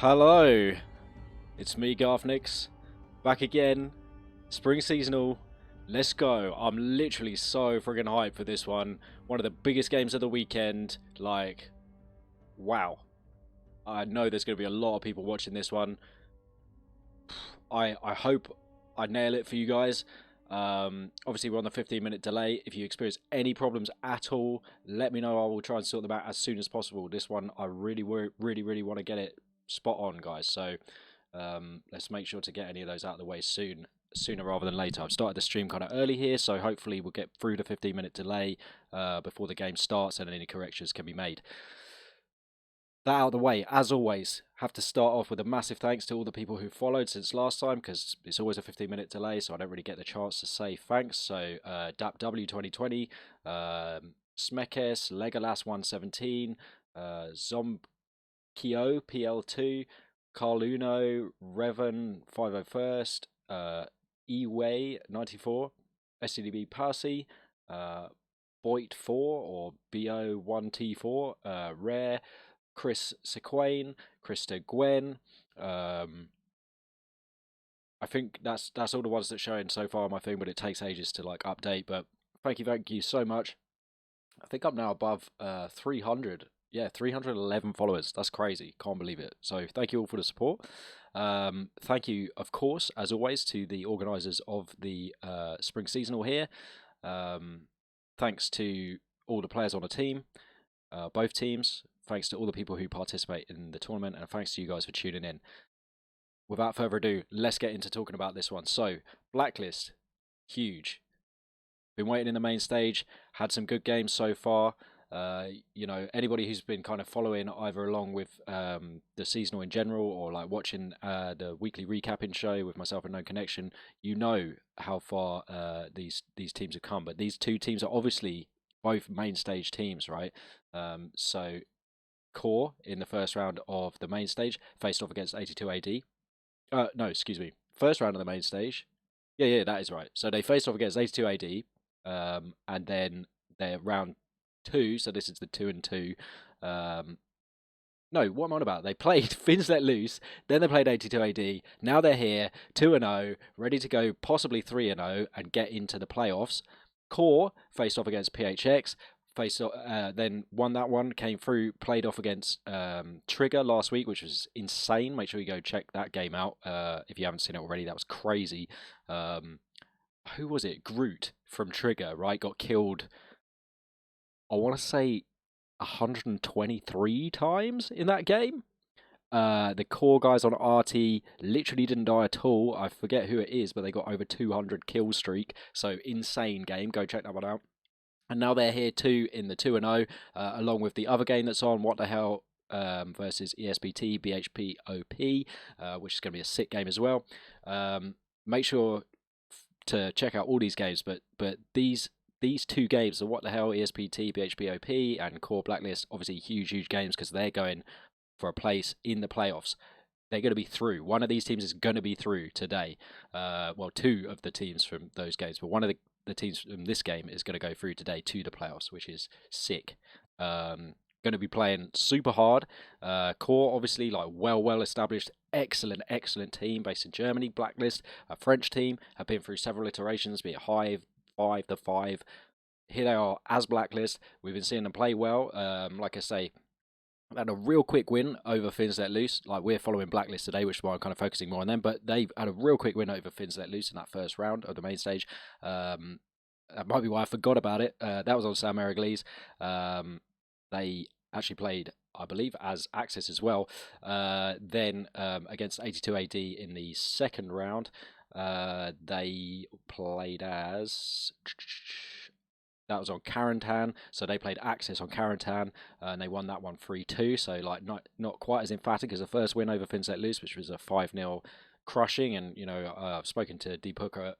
Hello, it's me, Garthnix, back again. Spring seasonal, let's go. I'm literally so friggin' hyped for this one. One of the biggest games of the weekend. Like, wow. I know there's going to be a lot of people watching this one. I hope I nail it for you guys. Obviously, we're on the 15-minute delay. If you experience any problems at all, let me know. I will try and sort them out as soon as possible. This one, I really want to get it spot on, guys. So let's make sure to get any of those out of the way sooner rather than later. I've started the stream kind of early here, so hopefully we'll get through the 15-minute delay before the game starts and any corrections can be made. That out of the way, as always, have to start off with a massive thanks to all the people who followed since last time, because it's always a 15-minute delay, so I don't really get the chance to say thanks. So DapW 2020, Smekes, Legolas117, Zombkio PL2, Carluno, Revan 501st, Eway 94, SCDB Passy, Boit 4 or BO1T4, Rare, Chris Sequain, Krista Gwen. I think that's all the ones that's showing so far on my thing, but it takes ages to like update. But thank you so much. I think I'm now above 300. Yeah, 311 followers. That's crazy. Can't believe it. So thank you all for the support. Thank you, of course, as always, to the organisers of the spring seasonal here. Thanks to all the players on the team, both teams. Thanks to all the people who participate in the tournament, and thanks to you guys for tuning in. Without further ado, let's get into talking about this one. So, Blacklist, huge. Been waiting in the main stage, had some good games so far. Anybody who's been kind of following either along with the seasonal in general or like watching the weekly recapping show with myself and No Connection, you know how far these teams have come. But these two teams are obviously both main stage teams, right? So CoRe in the first round of the main stage faced off against 82 AD. No, excuse me. First round of the main stage. Yeah, that is right. So they faced off against 82 AD, and then their round two. So this is the 2-2. No, what am I on about? They played Finns Let Loose, then they played 82 AD. Now they're here, 2-0, ready to go possibly 3-0 and get into the playoffs. CoRe faced off against PHX, then won that one, came through, played off against Trigger last week, which was insane. Make sure you go check that game out if you haven't seen it already. That was crazy. Who was it? Groot from Trigger, right? Got killed, I want to say 123 times in that game. The CoRe guys on RT literally didn't die at all. I forget who it is, but they got over 200 kill streak. So insane game. Go check that one out. And now they're here too in the 2-0, along with the other game that's on, What the Hell versus ESPT BHP OP, which is going to be a sick game as well. Make sure to check out all these games, but these two games, the What the Hell ESPT BHP OP and CoRe Blacklist, obviously huge games because they're going for a place in the playoffs. They're going to be through. One of these teams is going to be through today. Well, two of the teams from those games, but one of the teams from this game is going to go through today to the playoffs, which is sick. Going to be playing super hard. CoRe, obviously, like well established, excellent team based in Germany. Blacklist, a French team, have been through several iterations, be it Hive, 5, the 5. Here they are as Blacklist. We've been seeing them play well. Like I say, had a real quick win over Finns Let Loose. Like, we're following Blacklist today, which is why I'm kind of focusing more on them. But they've had a real quick win over Finns Let Loose in that first round of the main stage. That might be why I forgot about it. That was on Sam Merriglese. They actually played, I believe, as Axis as well. Then against 82 AD in the second round, they played as... That was on Carentan, so they played Axis on Carentan, and they won that one 3-2. So like not quite as emphatic as the first win over Finns Let Loose, which was a 5-0 crushing. And I've spoken to Deep Hooker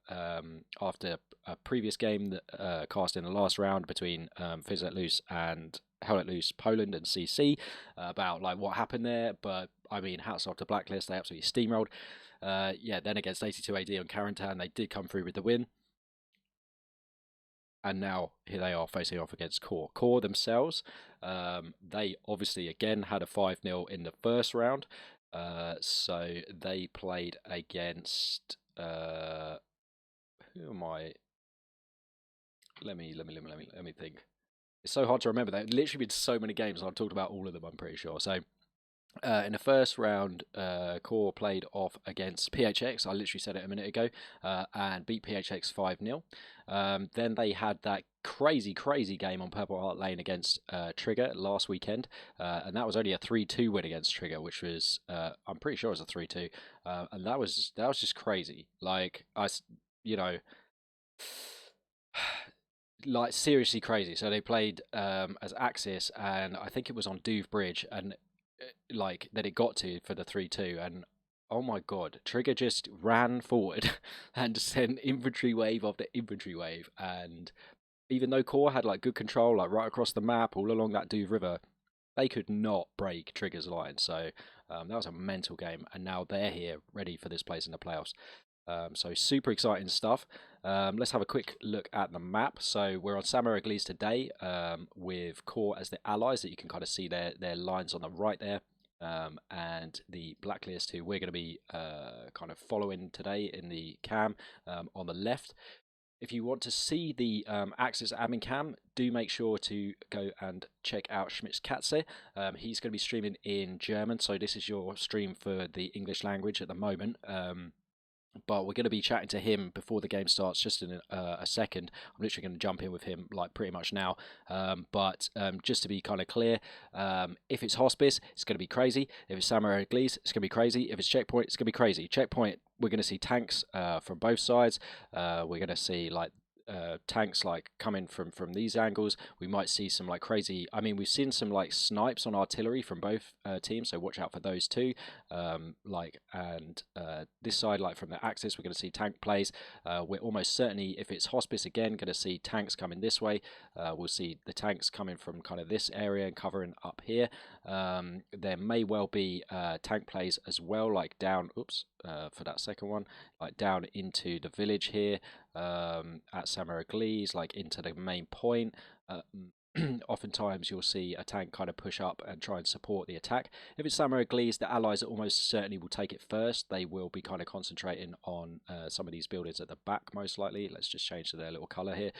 after a previous game that cast in the last round between Finns Let Loose and Hell Let Loose Poland and CC about like what happened there. But I mean, hats off to Blacklist, they absolutely steamrolled. Then against 82 AD on Carentan, they did come through with the win. And now here they are facing off against CoRe. CoRe themselves, they obviously again had a 5-0 in the first round. So they played against who am I? Let me think. It's so hard to remember. There've literally been so many games. I've talked about all of them. I'm pretty sure. So in the first round, CoRe played off against PHX. I literally said it a minute ago, and beat PHX 5-0. Then they had that crazy, crazy game on Purple Heart Lane against Trigger last weekend, and that was only a 3-2 win against Trigger, which was I'm pretty sure it was a 3-2, and that was just crazy. Like you know, like seriously crazy. So they played as Axis, and I think it was on Douve Bridge, and like that it got to for the 3-2, and oh my god, Trigger just ran forward and sent infantry wave after infantry wave, and even though CoRe had like good control, like right across the map, all along that Douve River, they could not break Trigger's line. So that was a mental game, and now they're here ready for this place in the playoffs. So super exciting stuff. Let's have a quick look at the map. So we're on Samurai Glees today, with CoRe as the allies that you can kind of see their lines on the right there. And the Blacklist, who we're going to be kind of following today in the cam on the left. If you want to see the Axis admin cam, do make sure to go and check out Schmidt's Katze. He's going to be streaming in German, so this is your stream for the English language at the moment. But we're going to be chatting to him before the game starts, just in a second. I'm literally going to jump in with him like pretty much now. But just to be kind of clear, if it's Hospice, it's going to be crazy. If it's Samurai Glees, it's going to be crazy. If it's Checkpoint, it's going to be crazy. Checkpoint, we're going to see tanks from both sides. We're going to see like tanks like coming from these angles. We might see some like crazy, I mean, we've seen some like snipes on artillery from both teams, so watch out for those too. And this side, like from the Axis, we're going to see tank plays. We're almost certainly, if it's Hospice again, going to see tanks coming this way. We'll see the tanks coming from kind of this area and covering up here. There may well be tank plays as well, like down, for that second one, like down into the village here, at Samurai Glees, like into the main point. Oftentimes you'll see a tank kind of push up and try and support the attack. If it's Samurai Glees, the allies almost certainly will take it first. They will be kind of concentrating on some of these buildings at the back, most likely. Let's just change to their little colour here.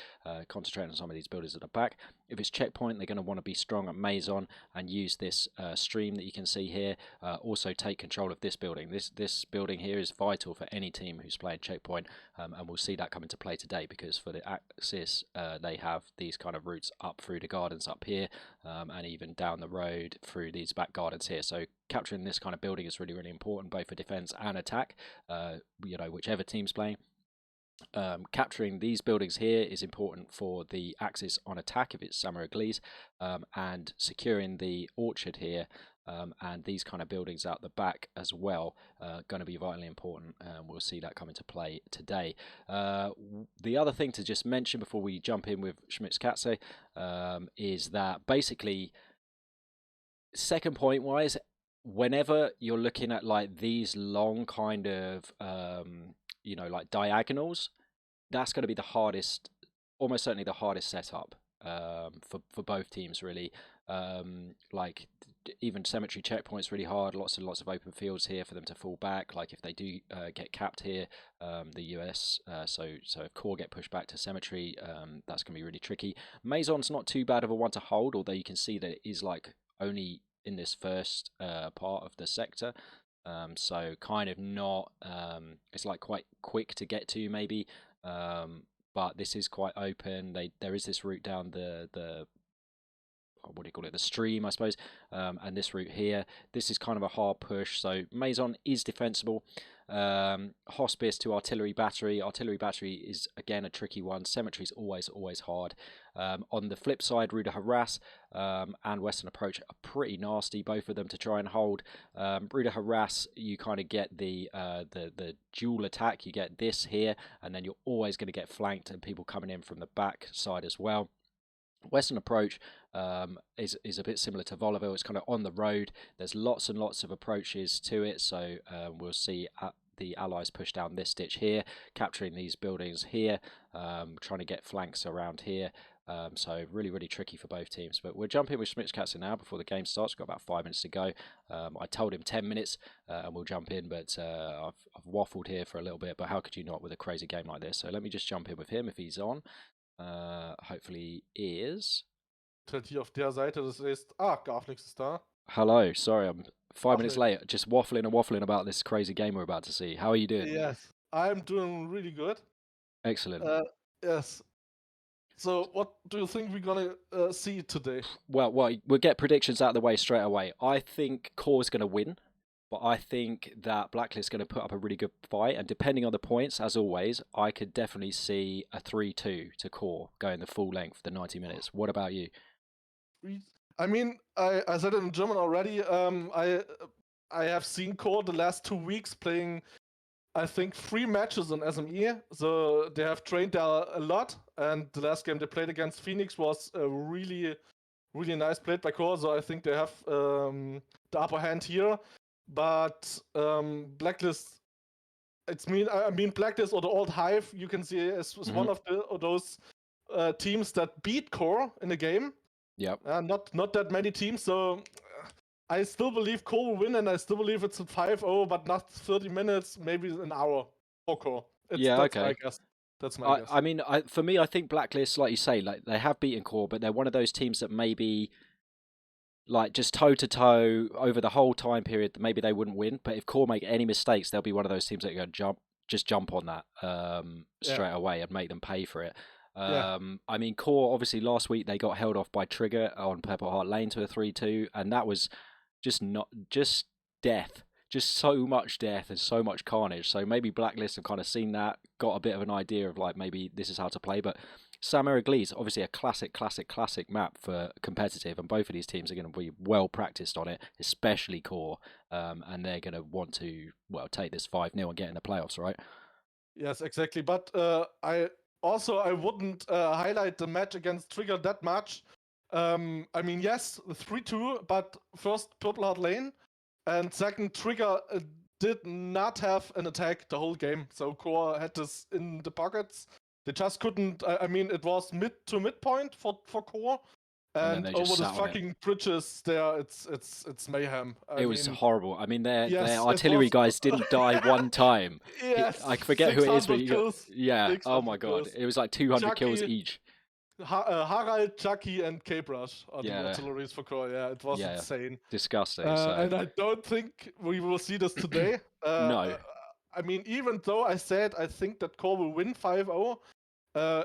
Concentrating on some of these buildings at the back. If it's Checkpoint, they're going to want to be strong at Maison and use this stream that you can see here. Also take control of this building. This building here is vital for any team who's playing Checkpoint, and we'll see that come into play today, because for the Axis, they have these kind of routes up through the gardens up here, and even down the road through these back gardens here. So capturing this kind of building is really, really important, both for defense and attack, whichever team's playing. Capturing these buildings here is important for the Axis on attack if it's Samurai Glees, and securing the orchard here, and these kind of buildings out the back as well, going to be vitally important. We'll see that come into play today. The other thing to just mention before we jump in with Schmidt's Katze, is that basically, second point wise, whenever you're looking at like these long kind of like diagonals, that's going to be the hardest, almost certainly the hardest setup for both teams, really. Like even cemetery checkpoints really hard, lots and lots of open fields here for them to fall back. Like if they do get capped here, the US, so if CoRe get pushed back to cemetery, that's going to be really tricky. Maison's not too bad of a one to hold, although you can see that it is like only in this first part of the sector. So kind of not, it's like quite quick to get to maybe, but this is quite open. There is this route down the what do you call it, the stream, I suppose, and this route here. This is kind of a hard push, so Maison is defensible. Hospice to artillery battery. Artillery battery is again a tricky one. Cemetery is always hard. On the flip side, Rue de Harass and Western Approach are pretty nasty, both of them to try and hold. Rue de Harass, you kind of get the dual attack. You get this here, and then you're always going to get flanked and people coming in from the back side as well. Western Approach is a bit similar to Volaville. It's kind of on the road. There's lots and lots of approaches to it, so we'll see the Allies push down this ditch here, capturing these buildings here, trying to get flanks around here. So really, really tricky for both teams. But we'll jump in with Schmitzkatzer now before the game starts. We've got about 5 minutes to go. I told him 10 minutes and we'll jump in, but I've waffled here for a little bit. But how could you not with a crazy game like this? So let me just jump in with him if he's on. Hopefully he is. Hier auf der Seite, das ist... Grafnix ist da. Hello, sorry, I'm 5 minutes late. Just waffling about this crazy game we're about to see. How are you doing? Yes, I'm doing really good. Excellent. Yes. So, what do you think we're gonna see today? Well, we'll get predictions out of the way straight away. I think CoRe's going to win, but I think that Blacklist is going to put up a really good fight. And depending on the points, as always, I could definitely see a 3-2 to CoRe going the full length, the 90 minutes. What about you? I mean, I said it in German already. I have seen CoRe the last 2 weeks playing, I think, 3 matches in SME. So they have trained there a lot. And the last game they played against Phoenix was a really, really nice played by CoRe. So I think they have the upper hand here. But Blacklist, I mean Blacklist or the old Hive, you can see is one of those teams that beat CoRe in a game. Yep. Not that many teams, so I still believe CoRe will win, and I still believe it's a 5-0, but not 30 minutes, maybe an hour for CoRe. That's my guess. That's my guess. I mean, for me, I think Blacklist, like you say, like they have beaten CoRe, but they're one of those teams that maybe, like just toe to toe over the whole time period, maybe they wouldn't win. But if CoRe make any mistakes, they'll be one of those teams that are going to jump on that straight away and make them pay for it. I mean, CoRe, obviously, last week they got held off by Trigger on Purple Heart Lane to a 3-2, and that was just death. Just so much death and so much carnage. So maybe Blacklist have kind of seen that, got a bit of an idea of like maybe this is how to play. But Saint-Mériglise, obviously a classic map for competitive, and both of these teams are going to be well practiced on it, especially CoRe, and they're going to want to take this 5-0 and get in the playoffs, right? Yes, exactly. But I wouldn't highlight the match against Trigger that much. I mean, yes, 3-2, but first Purple Heart Lane, and second Trigger did not have an attack the whole game. So CoRe had this in the pockets. They just couldn't. I mean, it was mid to midpoint for CoRe. And over the fucking bridges there, it's mayhem. It was horrible. I mean, their artillery guys didn't die one time. Yes, I forget who it is, but kills, oh my god, it was like 200 kills each. Harald, Chucky, and K-Brush are the artilleries for CoRe. Yeah, it was insane. Disgusting. And I don't think we will see this today. No. I mean, even though I said I think that CoRe will win 5-0,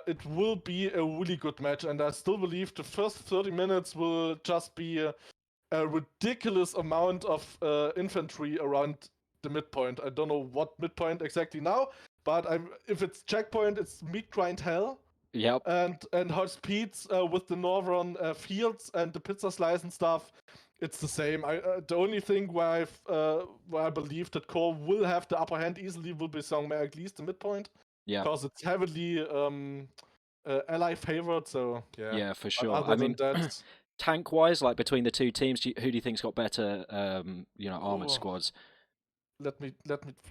it will be a really good match, and I still believe the first 30 minutes will just be a ridiculous amount of infantry around the midpoint. I don't know what midpoint exactly now, but if it's checkpoint, it's meat grind hell. Yep. And hot speeds with the northern fields and the pizza slice and stuff, it's the same. The only thing where I believe that CoRe will have the upper hand easily will be Saint-Mériglise, the midpoint. Yeah. Because it's heavily ally favored, so yeah. Yeah, for sure. I mean, tank-wise, like between the two teams, who do you think's got better, armored squads? Let me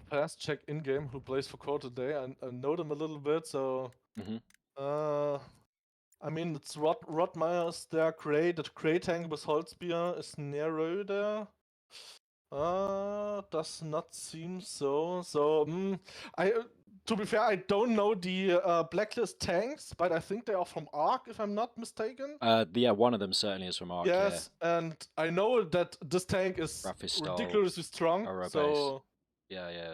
fast check in game who plays for CoRe today. I know them a little bit, so. I mean, it's Rotmeyer's there. The Cray tank with Holzbier is Nero there. Does not seem so. So, to be fair, I don't know the Blacklist tanks, but I think they are from Arc, if I'm not mistaken. One of them certainly is from Arc. Yes, and I know that this tank is ridiculously strong. So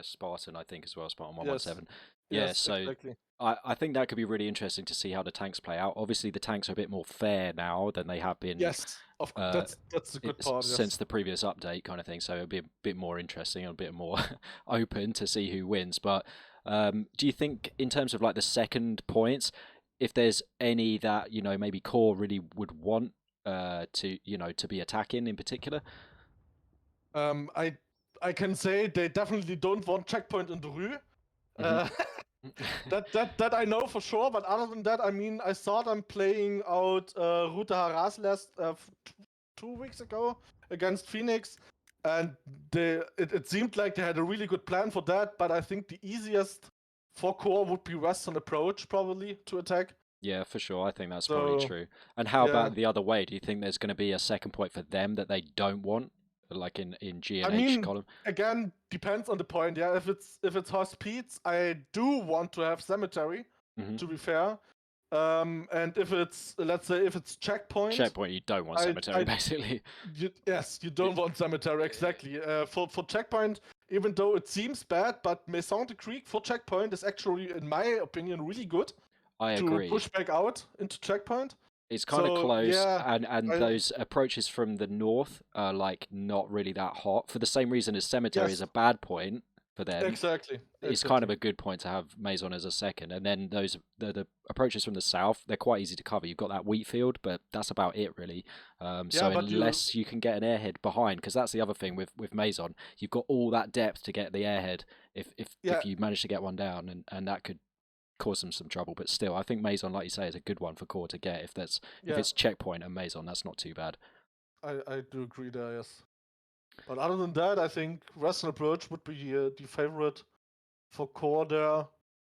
Spartan, I think, as well. Spartan 117. Yes, so exactly. I think that could be really interesting to see how the tanks play out. Obviously, the tanks are a bit more fair now than they have been. Yes, of course. That's a good part. Since the previous update, kind of thing. So it'll be a bit more interesting and a bit more open to see who wins. But do you think, in terms of like the second points, if there's any that maybe CoRe really would want to be attacking in particular? I can say they definitely don't want checkpoint in the Rue. That I know for sure, but other than that, I mean, I saw them playing out Route Haras last 2 weeks ago against Phoenix, and it seemed like they had a really good plan for that, but I think the easiest for CoRe would be Western approach, probably, to attack. Yeah, for sure. I think that's probably So true. And how yeah, about the other way? Do you think there's going to be a second point for them that they don't want, like in G I and H mean, column? again, depends on the point. Yeah, if it's hospice, I do want to have cemetery. Hmm. To be fair, and if it's, let's say, if it's checkpoint, Checkpoint, you don't want I cemetery, I basically. yes, you don't want cemetery exactly. For checkpoint, even though it seems bad, but Maison de Creek for checkpoint is actually, in my opinion, really good I to agree. push back out into checkpoint. It's kind of So close, yeah, and I those approaches from the north are like not really that hot. For the same reason as cemetery is yes, a bad point for them, exactly, it's kind of exactly. a good point to have Maison as a second. And then the approaches from the south, they're quite easy to cover. You've got that wheat field, but that's about it really. So Yeah, but you unless you can get an airhead behind, because that's the other thing with Maison, you've got all that depth to get the airhead yeah if you manage to get one down, and that could cause them some trouble. But still, I think Maison, like you say, is a good one for CoRe to get. If yeah it's checkpoint and Maison, that's not too bad. I do agree there. Yes, but other than that, I think Western approach would be the favorite for core there,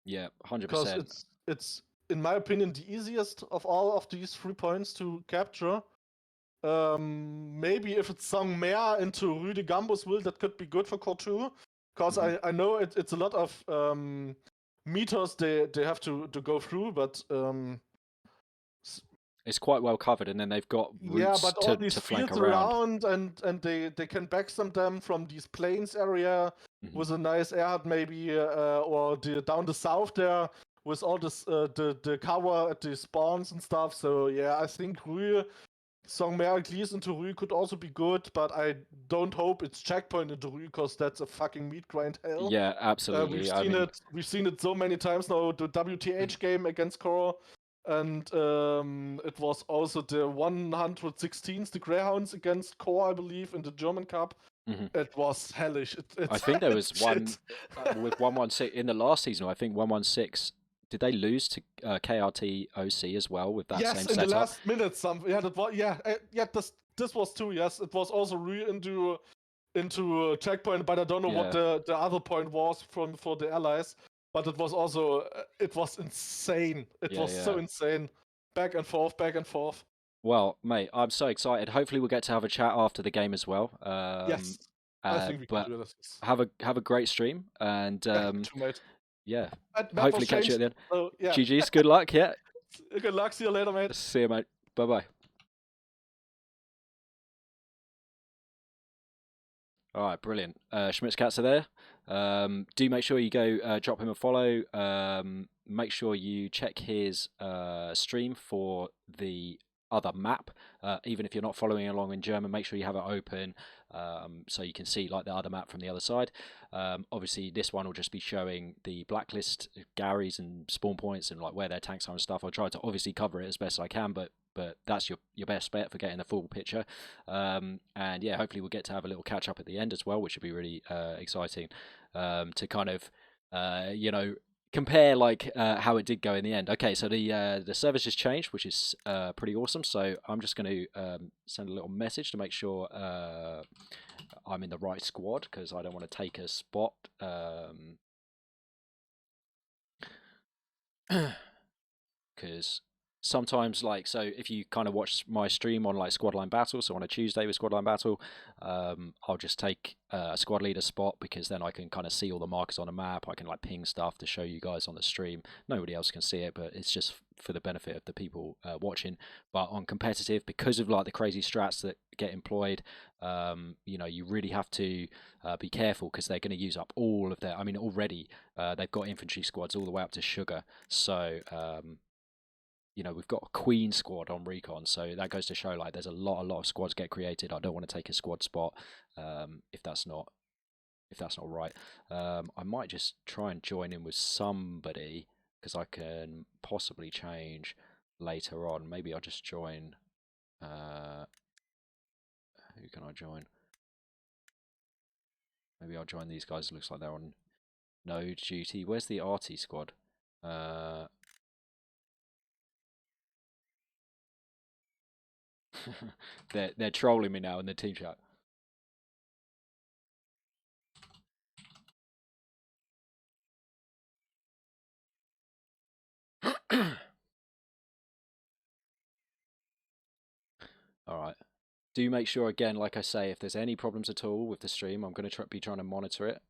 Yeah, because 100%. it's in my opinion the easiest of all of these 3 points to capture. Maybe if it's some mare into Rue de Gambusville, that could be good for core 2, because Hmm. I know it's a lot of meters they have to go through, but It's quite well covered, and then they've got yeah, routes but all these to flank fields around. around, and they can backstamp them from these plains area Hmm. with a nice airhard maybe, or down the south there with all this the cover at the spawns and stuff. So yeah, I think Rue Songmer at least into Rue could also be good, but I don't hope it's checkpoint into Rue, because that's a fucking meat grind hell. Yeah, absolutely. I mean, We've seen it so many times now. The WTH game against CoRe, and it was also the 116th, the Greyhounds against CoRe, I believe, in the German Cup. mhm. It was hellish. I It's think there it's was one shit. with 116 in the last season. I think 116. Did they lose to KRT OC as well with that Yes, same in the setup? last minute, yeah, that was, yeah, yeah. This was too. Yes, it was also Rue into checkpoint, but I don't know what Yeah, the other point was from for the allies. But it was also it was insane. It yeah, was so yeah. insane, back and forth, back and forth. Well, mate, I'm so excited. Hopefully, we'll get to have a chat after the game as well. Yes, I think we can But do this. have a great stream, and Yeah, you too, mate. yeah, Map was hopefully catch you changed, at the end. so yeah. GG's, good luck. Yeah, Good luck. See you later, mate. see you, mate. Bye bye. All right, brilliant. Schmitz Cats are there. Do make sure you go drop him a follow. Make sure you check his stream for the other map. Even if you're not following along in German, make sure you have it open so you can see like the other map from the other side. Obviously, this one will just be showing the Blacklist Garys and spawn points and like where their tanks are and stuff. I'll try to obviously cover it as best I can, but that's your best bet for getting the full picture. And yeah, hopefully we'll get to have a little catch up at the end as well, which would be really exciting to kind of compare like how it did go in the end. Okay, so the service has changed, which is pretty awesome. So I'm just going to send a little message to make sure I'm in the right squad because I don't want to take a spot. Because sometimes like so if you kind of watch my stream on like squad line battle, so on a Tuesday with squad line battle, I'll just take a squad leader spot because then I can kind of see all the markers on a map. I can like ping stuff to show you guys on the stream. Nobody else can see it, but it's just for the benefit of the people watching. But on competitive, because of like the crazy strats that get employed, you really have to be careful because they're going to use up all of their, I mean already they've got infantry squads all the way up to sugar. So we've got a Queen squad on Recon, so that goes to show like there's a lot of squads get created. I don't want to take a squad spot if that's not right. I might just try and join in with somebody because I can possibly change later on. Maybe I'll just join. Who can I join? Maybe I'll join these guys. Looks like they're on node duty. Where's the RT squad? Uh, they're trolling me now in the team chat. All right. Do make sure, again, like I say, if there's any problems at all with the stream, I'm going to be trying to monitor it.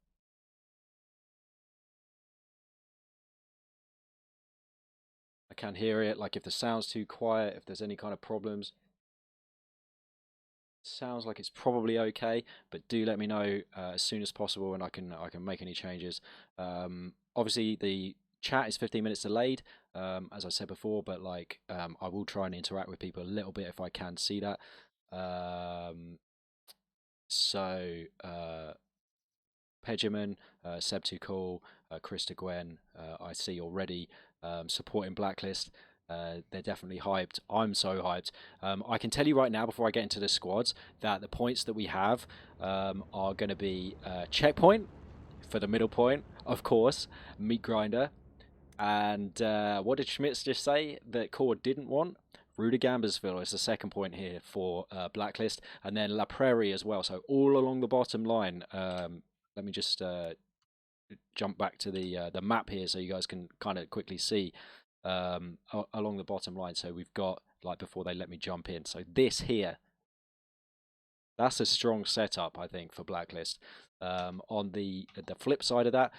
I can hear it, like if the sound's too quiet, if there's any kind of problems. Sounds like it's probably okay, but do let me know as soon as possible, and I can make any changes. Obviously, the chat is 15 minutes delayed, as I said before, but like I will try and interact with people a little bit if I can see that. So Pejiman, Seb2Cool, Chris de Gwen, I see already supporting Blacklist. They're definitely hyped. I'm so hyped. I can tell you right now, before I get into the squads, that the points that we have are going to be checkpoint for the middle point, of course, meat grinder, and what did Schmitz just say that CoRe didn't want? Ruda Gambersville is the second point here for Blacklist, and then La Prairie as well. So all along the bottom line. Let me just jump back to the map here so you guys can kind of quickly see along the bottom line. So we've got, like before they let me jump in, so this here, that's a strong setup, I think, for Blacklist. On the flip side of that,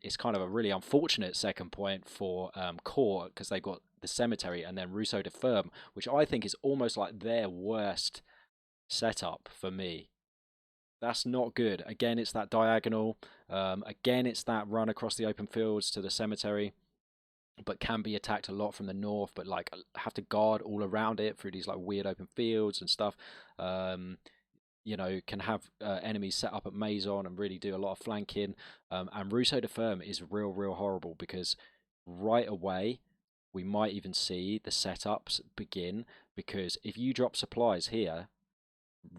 it's kind of a really unfortunate second point for CoRe, because they've got the cemetery and then Rousseau de Ferme, which I think is almost like their worst setup for me. That's not good. Again, it's that diagonal. Again, it's that run across the open fields to the cemetery, but can be attacked a lot from the north, but like have to guard all around it through these like weird open fields and stuff. You know, can have enemies set up at Maison and really do a lot of flanking. And Rousseau de Ferme is real horrible, because right away we might even see the setups begin, because if you drop supplies here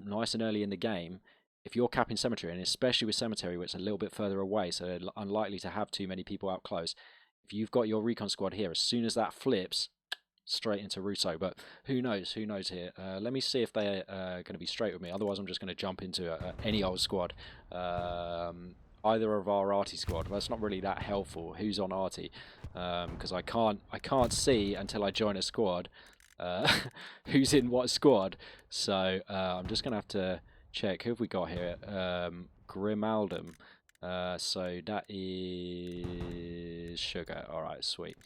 nice and early in the game, if you're capping cemetery, and especially with cemetery, which is a little bit further away, so they're unlikely to have too many people out close, if you've got your recon squad here, as soon as that flips, straight into Rousseau. But who knows here. Let me see if they're going to be straight with me, otherwise I'm just going to jump into any old squad. Either of our arty squad. Well, it's not really that helpful who's on arty, because I can't see until I join a squad who's in what squad. So I'm just going to have to check. Who have we got here? Grimaldum. So that is Sugar. Alright, sweet.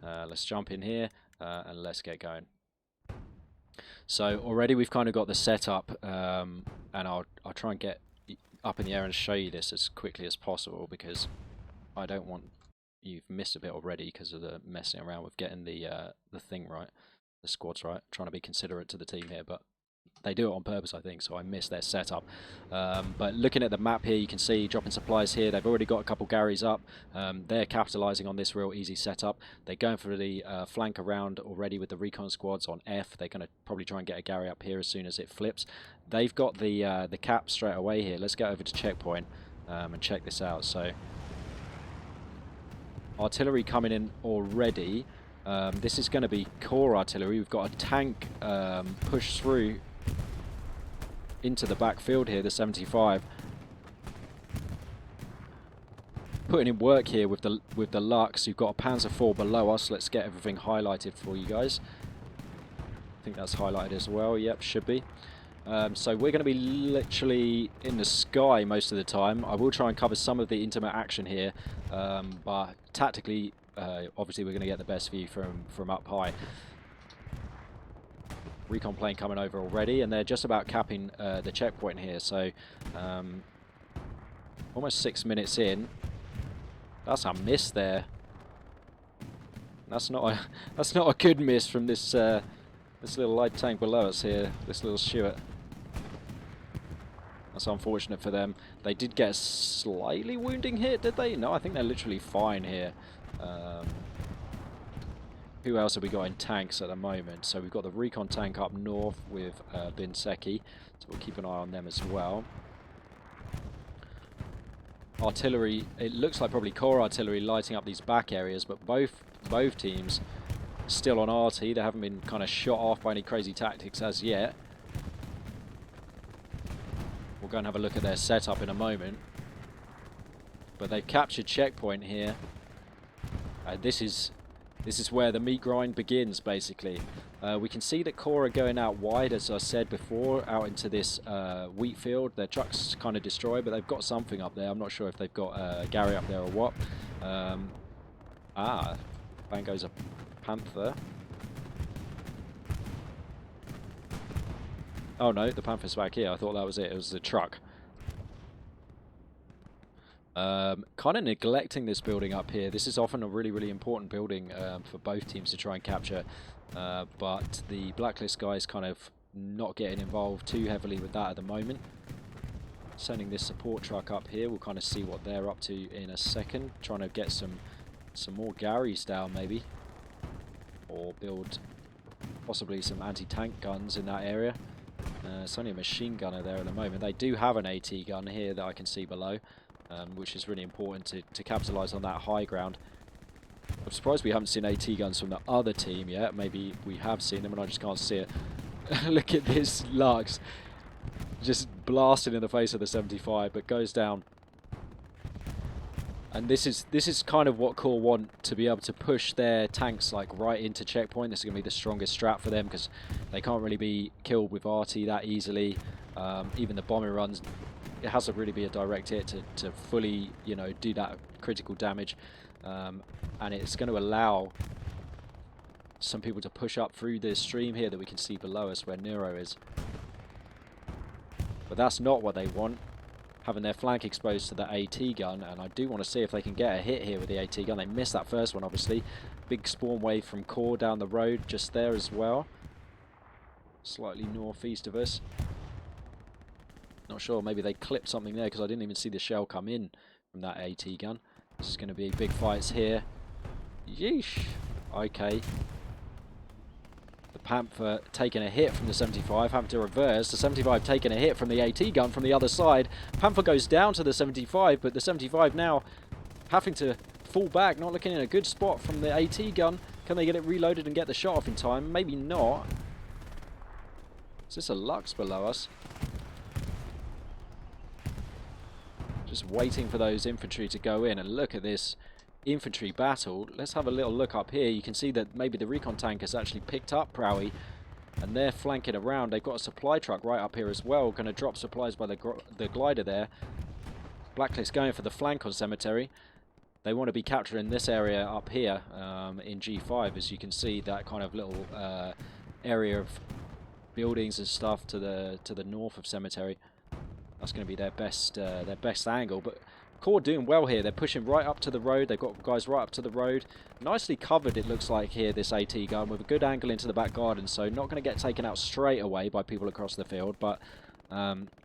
Let's jump in here and let's get going. So already we've kind of got the setup, and I'll try and get up in the air and show you this as quickly as possible, because I don't want you've missed a bit already because of the messing around with getting the thing right, the squads right. Trying to be considerate to the team here, but they do it on purpose, I think, so I missed their setup. But looking at the map here, you can see dropping supplies here. They've already got a couple Garys up. They're capitalising on this real easy setup. They're going for the flank around already with the recon squads on F. They're going to probably try and get a Gary up here as soon as it flips. They've got the cap straight away here. Let's go over to checkpoint and check this out. So artillery coming in already. This is going to be CoRe artillery. We've got a tank pushed through into the backfield here, the 75. Putting in work here with the Lux. You've got a Panzer IV below us. Let's get everything highlighted for you guys. I think that's highlighted as well. Yep, should be. So we're going to be literally in the sky most of the time. I will try and cover some of the intimate action here, but tactically, obviously we're going to get the best view from up high. Recon plane coming over already, and they're just about capping the checkpoint here. So almost 6 minutes in. That's a miss there. That's not a good miss from this this little light tank below us here. This little Stuart. That's unfortunate for them. They did get a slightly wounding hit, did they? No, I think they're literally fine here. Who else have we got in tanks at the moment? So we've got the recon tank up north with Binseki, so we'll keep an eye on them as well. Artillery, it looks like probably CoRe artillery lighting up these back areas, but both teams still on RT. They haven't been kind of shot off by any crazy tactics as yet. We'll go and have a look at their setup in a moment. But they've captured checkpoint here. This is where the meat grind begins, basically. We can see that CoRe are going out wide, as I said before, out into this wheat field. Their truck's kind of destroyed, but they've got something up there. I'm not sure if they've got Gary up there or what. Bang goes a Panther. Oh no, the Panther's back here. I thought that was it. It was the truck. Kind of neglecting this building up here. This is often a really important building for both teams to try and capture. But the Blacklist guys kind of not getting involved too heavily with that at the moment. Sending this support truck up here. We'll kind of see what they're up to in a second. Trying to get some more Garys down maybe. Or build possibly some anti-tank guns in that area. It's only a machine gunner there at the moment. They do have an AT gun here that I can see below. Which is really important to capitalise on that high ground. I'm surprised we haven't seen AT guns from the other team yet. Maybe we have seen them and I just can't see it. Look at this Lux. Just blasted in the face of the 75, but goes down. And this is kind of what CoRe want, to be able to push their tanks like right into checkpoint. This is going to be the strongest strat for them because they can't really be killed with RT that easily. Even the bombing runs, it has to really be a direct hit to fully, you know, do that critical damage. And it's going to allow some people to push up through this stream here that we can see below us where Nero is. But that's not what they want, having their flank exposed to the AT gun, and I do want to see if they can get a hit here with the AT gun. They missed that first one, obviously. Big spawn wave from CoRe down the road just there as well. Slightly northeast of us. Not sure, maybe they clipped something there because I didn't even see the shell come in from that AT gun. This is going to be big fights here. Yeesh. Okay. The Panther taking a hit from the 75, having to reverse. The 75 taking a hit from the AT gun from the other side. Panther goes down to the 75, but the 75 now having to fall back, not looking in a good spot from the AT gun. Can they get it reloaded and get the shot off in time? Maybe not. Is this a Lux below us? Just waiting for those infantry to go in, and look at this infantry battle. Let's have a little look up here. You can see that maybe the recon tank has actually picked up Prowie, and they're flanking around. They've got a supply truck right up here as well, going to drop supplies by the glider there. Blacklist going for the flank on Cemetery. They want to be capturing this area up here in G5, as you can see that kind of little area of buildings and stuff to the north of Cemetery. That's going to be their best angle, but CoRe doing well here. They're pushing right up to the road. They've got guys right up to the road. Nicely covered, it looks like here, this AT gun, with a good angle into the back garden, so not going to get taken out straight away by people across the field, but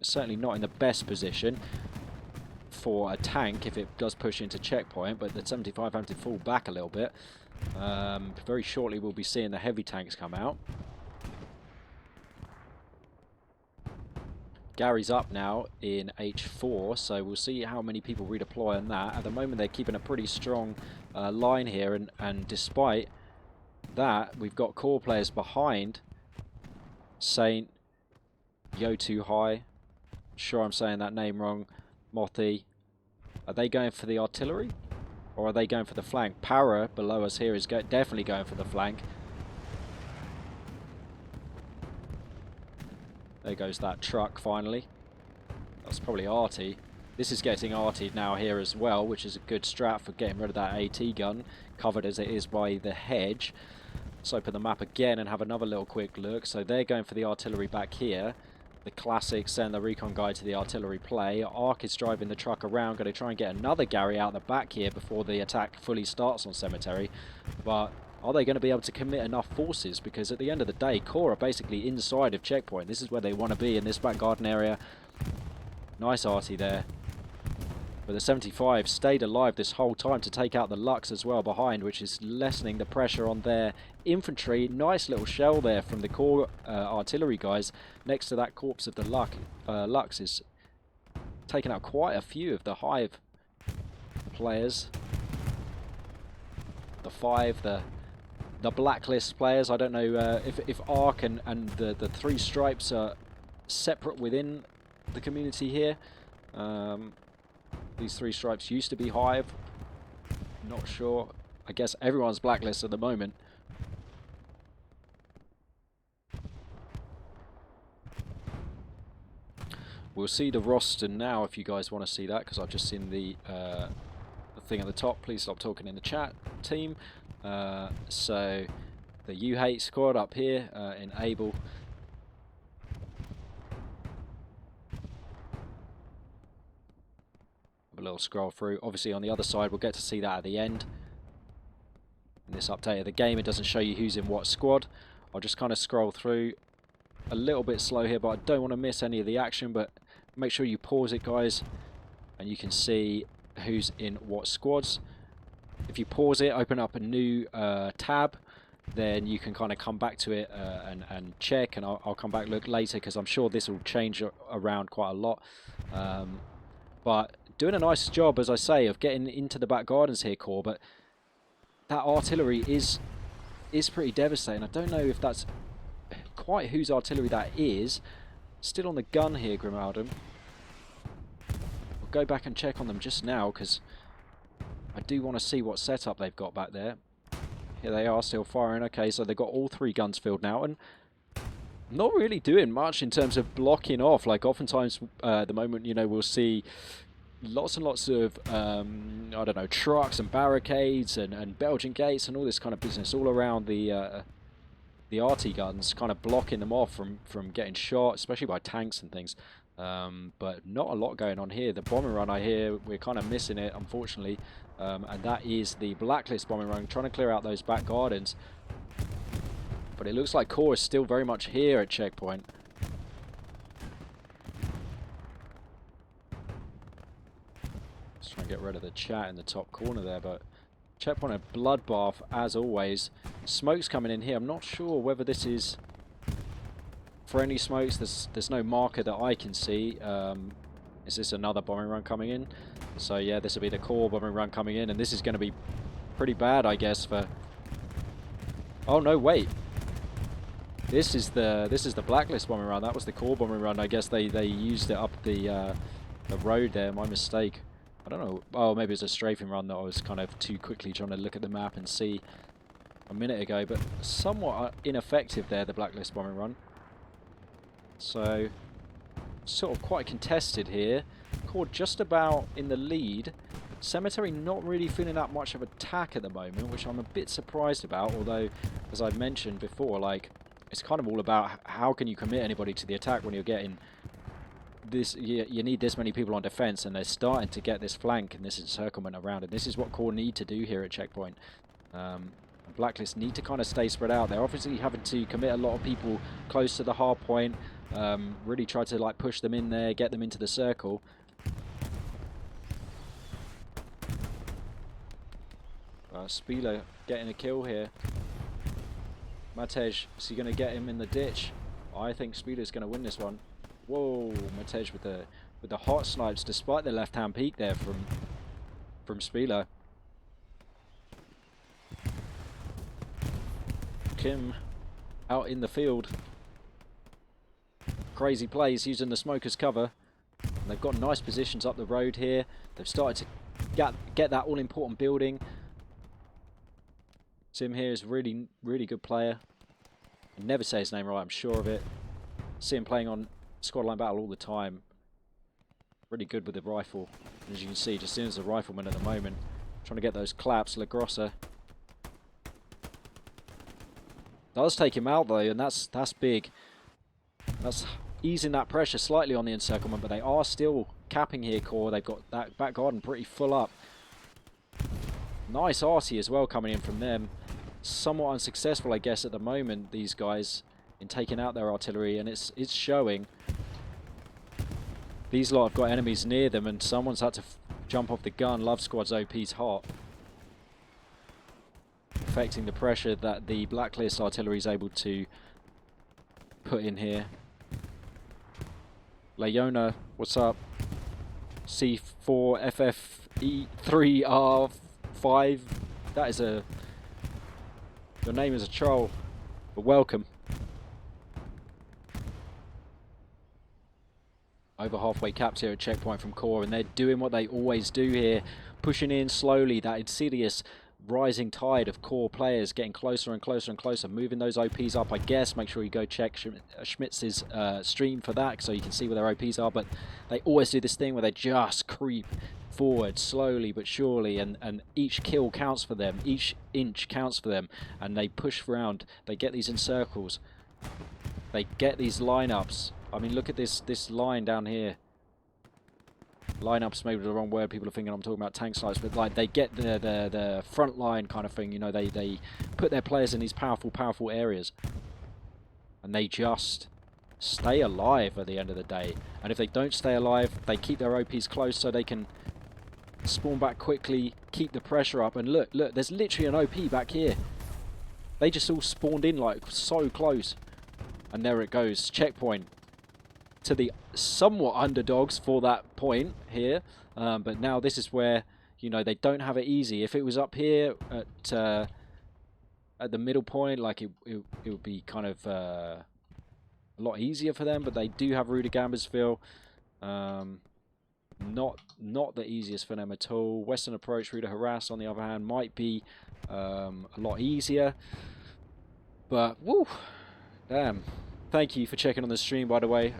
certainly not in the best position for a tank if it does push into checkpoint, but the 75 having to fall back a little bit. Very shortly we'll be seeing the heavy tanks come out. Gary's up now in H4, so we'll see how many people redeploy on that. At the moment they're keeping a pretty strong line here, and despite that, we've got CoRe players behind Saint, Yo Too High, sure I'm saying that name wrong, Mothy. Are they going for the artillery? Or are they going for the flank? Para below us here is definitely going for the flank. There goes that truck finally. That's probably arty. This is getting artied now here as well, which is a good strat for getting rid of that AT gun, covered as it is by the hedge. Let's open the map again and have another little quick look. So they're going for the artillery back here. The classic send the recon guy to the artillery play. Ark is driving the truck around, going to try and get another Gary out the back here before the attack fully starts on Cemetery. But are they going to be able to commit enough forces? Because at the end of the day, CoRe are basically inside of checkpoint. This is where they want to be, in this back garden area. Nice arty there. But the 75 stayed alive this whole time to take out the Lux as well behind, which is lessening the pressure on their infantry. Nice little shell there from the CoRe artillery guys next to that corpse of the Lux is taking out quite a few of the Hive players. The 5, the Blacklist players. I don't know if Ark and the 3 stripes are separate within the community here. These 3 stripes used to be Hive. Not sure. I guess everyone's Blacklist at the moment. We'll see the roster now if you guys want to see that, because I've just seen the thing at the top. Please stop talking in the chat, team. So the You Hate squad up here in Able. Have a little scroll through. Obviously on the other side we'll get to see that at the end. In this update of the game it doesn't show you who's in what squad. I'll just kind of scroll through. A little bit slow here, but I don't want to miss any of the action, but make sure you pause it, guys, and you can see who's in what squads. If you pause it, open up a new tab, then you can kind of come back to it and check, and I'll come back look later, because I'm sure this will change around quite a lot. But doing a nice job, as I say, of getting into the back gardens here, CoRe, but that artillery is pretty devastating. I don't know if that's quite whose artillery that is. Still on the gun here, Grimaldim. We'll go back and check on them just now, because I do want to see what setup they've got back there. Here they are, still firing. Okay, so they've got all 3 guns filled now, and not really doing much in terms of blocking off. Like, oftentimes, the moment, you know, we'll see lots and lots of, I don't know, trucks and barricades and Belgian gates and all this kind of business all around the RT guns, kind of blocking them off from getting shot, especially by tanks and things. But not a lot going on here. The bombing run, I hear, we're kind of missing it, unfortunately. And that is the Blacklist bombing run, trying to clear out those back gardens. But it looks like CoRe is still very much here at checkpoint. Just trying to get rid of the chat in the top corner there, but checkpoint a bloodbath as always. Smoke's coming in here. I'm not sure whether this is friendly smokes. There's no marker that I can see. Is this another bombing run coming in? So yeah, this will be the CoRe bombing run coming in, and this is going to be pretty bad, I guess. For oh no, wait. This is the Blacklist bombing run. That was the CoRe bombing run. I guess they used it up the road there. My mistake. I don't know. Oh, maybe it's a strafing run that I was kind of too quickly trying to look at the map and see a minute ago, but somewhat ineffective there, the Blacklist bombing run. So, sort of quite contested here. CoRe just about in the lead. Cemetery not really feeling that much of attack at the moment, which I'm a bit surprised about, although, as I mentioned before, like, it's kind of all about how can you commit anybody to the attack when you're getting this. You need this many people on defense, and they're starting to get this flank and this encirclement around, and this is what CoRe need to do here at checkpoint. Blacklist need to kind of stay spread out. They're obviously having to commit a lot of people close to the hard point, really try to like push them in there, get them into the circle. Spieler getting a kill here. Mainstage, is he going to get him in the ditch? I think Spieler's going to win this one. Whoa, Mainstage with the hot snipes, despite the left-hand peek there from Spieler. Kim out in the field. Crazy plays using the smoke as cover. And they've got nice positions up the road here. They've started to get that all-important building. Tim here is really good player. I never say his name right, I'm sure of it. See him playing on squad line battle all the time. Really good with the rifle. And as you can see, just as a rifleman at the moment, trying to get those claps. La Grossa does take him out though, and that's big. That's easing that pressure slightly on the encirclement, but they are still capping here, CoRe. They've got that back garden pretty full up. Nice arty as well coming in from them. Somewhat unsuccessful, I guess, at the moment, these guys, in taking out their artillery, and it's showing. These lot have got enemies near them, and someone's had to jump off the gun. Love Squad's OP's hot. Affecting the pressure that the Blacklist artillery is able to put in here. Leona, what's up? C4FFE3R5. That is a... Your name is a troll, but welcome. Over halfway capped here at checkpoint from CoRe, and they're doing what they always do here, pushing in slowly. That insidious rising tide of core players getting closer and closer and closer, moving those OPs up, I guess. Make sure you go check Schmitz's stream for that so you can see where their OPs are. But they always do this thing where they just creep forward slowly but surely, and each kill counts for them, each inch counts for them, and they push around, they get these in circles, they get these lineups. I mean, look at this line down here. Lineups maybe the wrong word, people are thinking I'm talking about tank snipes, but like they get the front line kind of thing, you know, they put their players in these powerful areas, and they just stay alive at the end of the day. And if they don't stay alive, they keep their OPs close so they can spawn back quickly, keep the pressure up. And look, there's literally an OP back here. They just all spawned in like so close. And there it goes, checkpoint to the somewhat underdogs for that point here. But now this is where, you know, they don't have it easy. If it was up here at the middle point, like it would be kind of a lot easier for them. But they do have Ruda Gambersville. Not the easiest for them at all. Western Approach, Ruda Harass, on the other hand, might be a lot easier. But, woo, damn. Thank you for checking on the stream, by the way.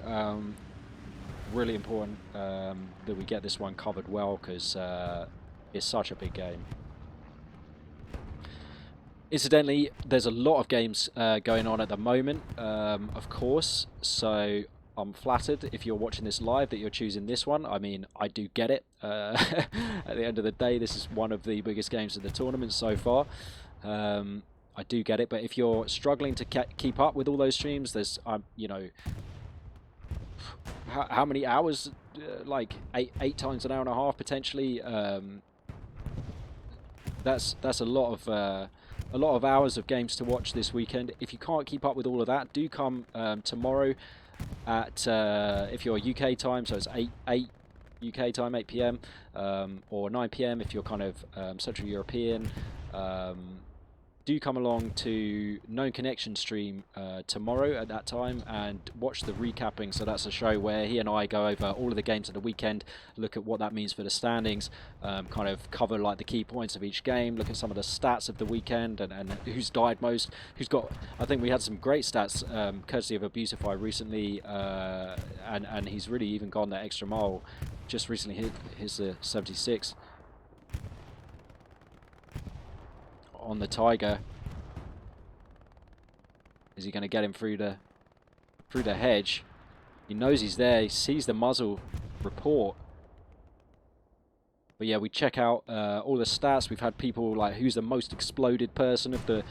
Really important that we get this one covered well, because it's such a big game. Incidentally, there's a lot of games going on at the moment, of course, so I'm flattered if you're watching this live that you're choosing this one. I mean, I do get it. At the end of the day, this is one of the biggest games of the tournament so far. I do get it, but if you're struggling to keep up with all those streams, there's, you know, how many hours? Like eight times an hour and a half potentially. That's a lot of hours of games to watch this weekend. If you can't keep up with all of that, do come tomorrow at if you're UK time, so it's 8 UK time, 8 PM, or 9 PM if you're kind of Central European. Do come along to Known Connection stream tomorrow at that time and watch the recapping. So that's a show where he and I go over all of the games of the weekend, look at what that means for the standings, kind of cover like the key points of each game, look at some of the stats of the weekend and who's died most, who's got, I think we had some great stats courtesy of Abusify recently, and he's really even gone that extra mile, just recently hit his 76. On the Tiger. Is he going to get him through the hedge? He knows he's there. He sees the muzzle report. But yeah, we check out all the stats. We've had people like who's the most exploded person of the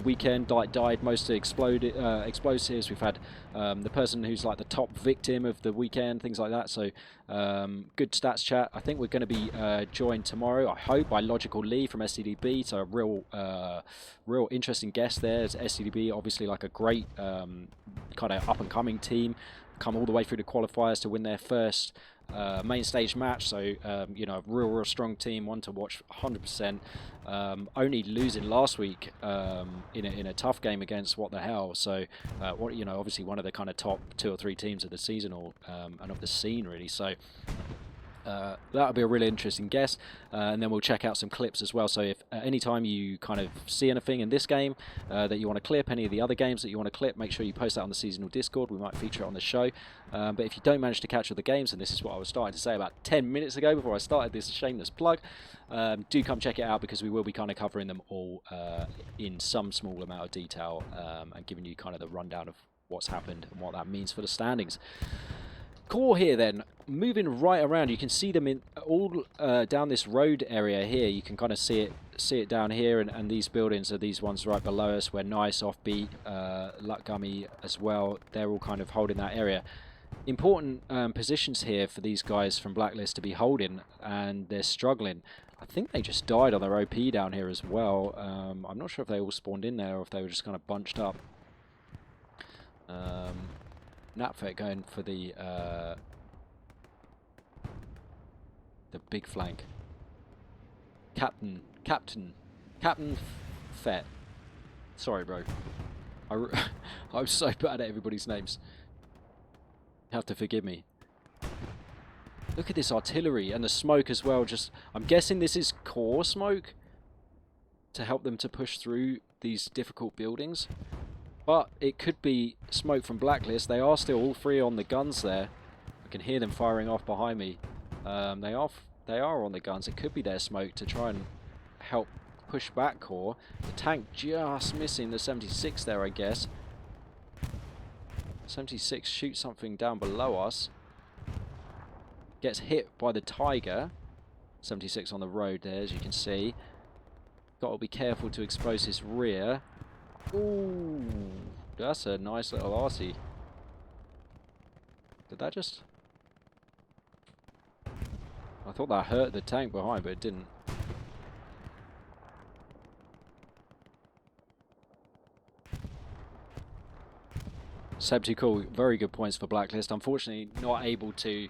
weekend, died most explosives. We've had the person who's like the top victim of the weekend, things like that. So good stats chat. I think we're going to be joined tomorrow, I hope, by Logical Lee from SCDB. So a real interesting guest there. It's SCDB, obviously like a great kind of up and coming team, come all the way through the qualifiers to win their first main stage match, so you know, real strong team, one to watch 100%. Only losing last week in a tough game against What the Hell. So you know, obviously one of the kind of top 2 or 3 teams of the season, or and of the scene really. So that'll be a really interesting guess, and then we'll check out some clips as well. So if anytime you kind of see anything in this game that you want to clip, any of the other games that you want to clip, make sure you post that on the seasonal Discord. We might feature it on the show. But if you don't manage to catch all the games, and this is what I was starting to say about 10 minutes ago before I started this shameless plug, do come check it out, because we will be kind of covering them all in some small amount of detail, and giving you kind of the rundown of what's happened and what that means for the standings. CoRe here then, moving right around. You can see them in all down this road area here. You can kind of see it down here, and these buildings are these ones right below us, where Nice, Offbeat, Luck Gummy as well, they're all kind of holding that area. Important positions here for these guys from Blacklist to be holding, and they're struggling. I think they just died on their OP down here as well. I'm not sure if they all spawned in there or if they were just kind of bunched up. Napfet going for the big flank. Captain Fett. Sorry, bro. I'm so bad at everybody's names. You have to forgive me. Look at this artillery and the smoke as well. Just, I'm guessing this is CoRe smoke. to help them to push through these difficult buildings. But it could be smoke from Blacklist. They are still all three on the guns there. I can hear them firing off behind me. They are on the guns. It could be their smoke to try and help push back CoRe. The tank just missing the 76 there, I guess. 76 shoots something down below us. Gets hit by the Tiger. 76 on the road there, as you can see. Got to be careful to expose his rear. Ooh, that's a nice little arty. Did that just... I thought that hurt the tank behind, but it didn't. Seb, too cool. Very good points for Blacklist. Unfortunately, not able to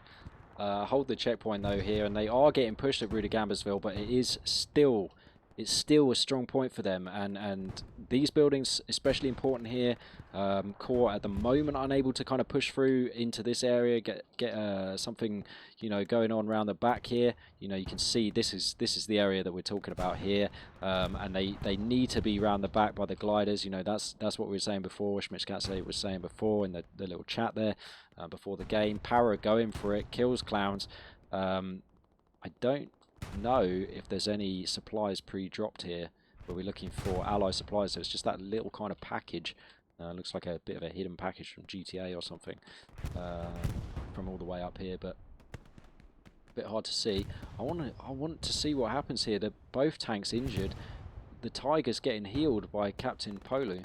hold the checkpoint though here, and they are getting pushed at Rudigambersville, but it's still a strong point for them, and these buildings especially important here. CoRe at the moment unable to kind of push through into this area, get something, you know, going on around the back here. You know, you can see this is the area that we're talking about here, and they need to be round the back by the gliders. You know, that's what we were saying before. Schmitzkatze was saying before in the little chat there before the game. Para going for it, kills clowns. I don't know if there's any supplies pre-dropped here, but we're looking for ally supplies, so it's just that little kind of package. Looks like a bit of a hidden package from GTA or something, from all the way up here, but a bit hard to see. I want to see what happens here. They're both tanks injured. The Tiger's getting healed by Captain Polu.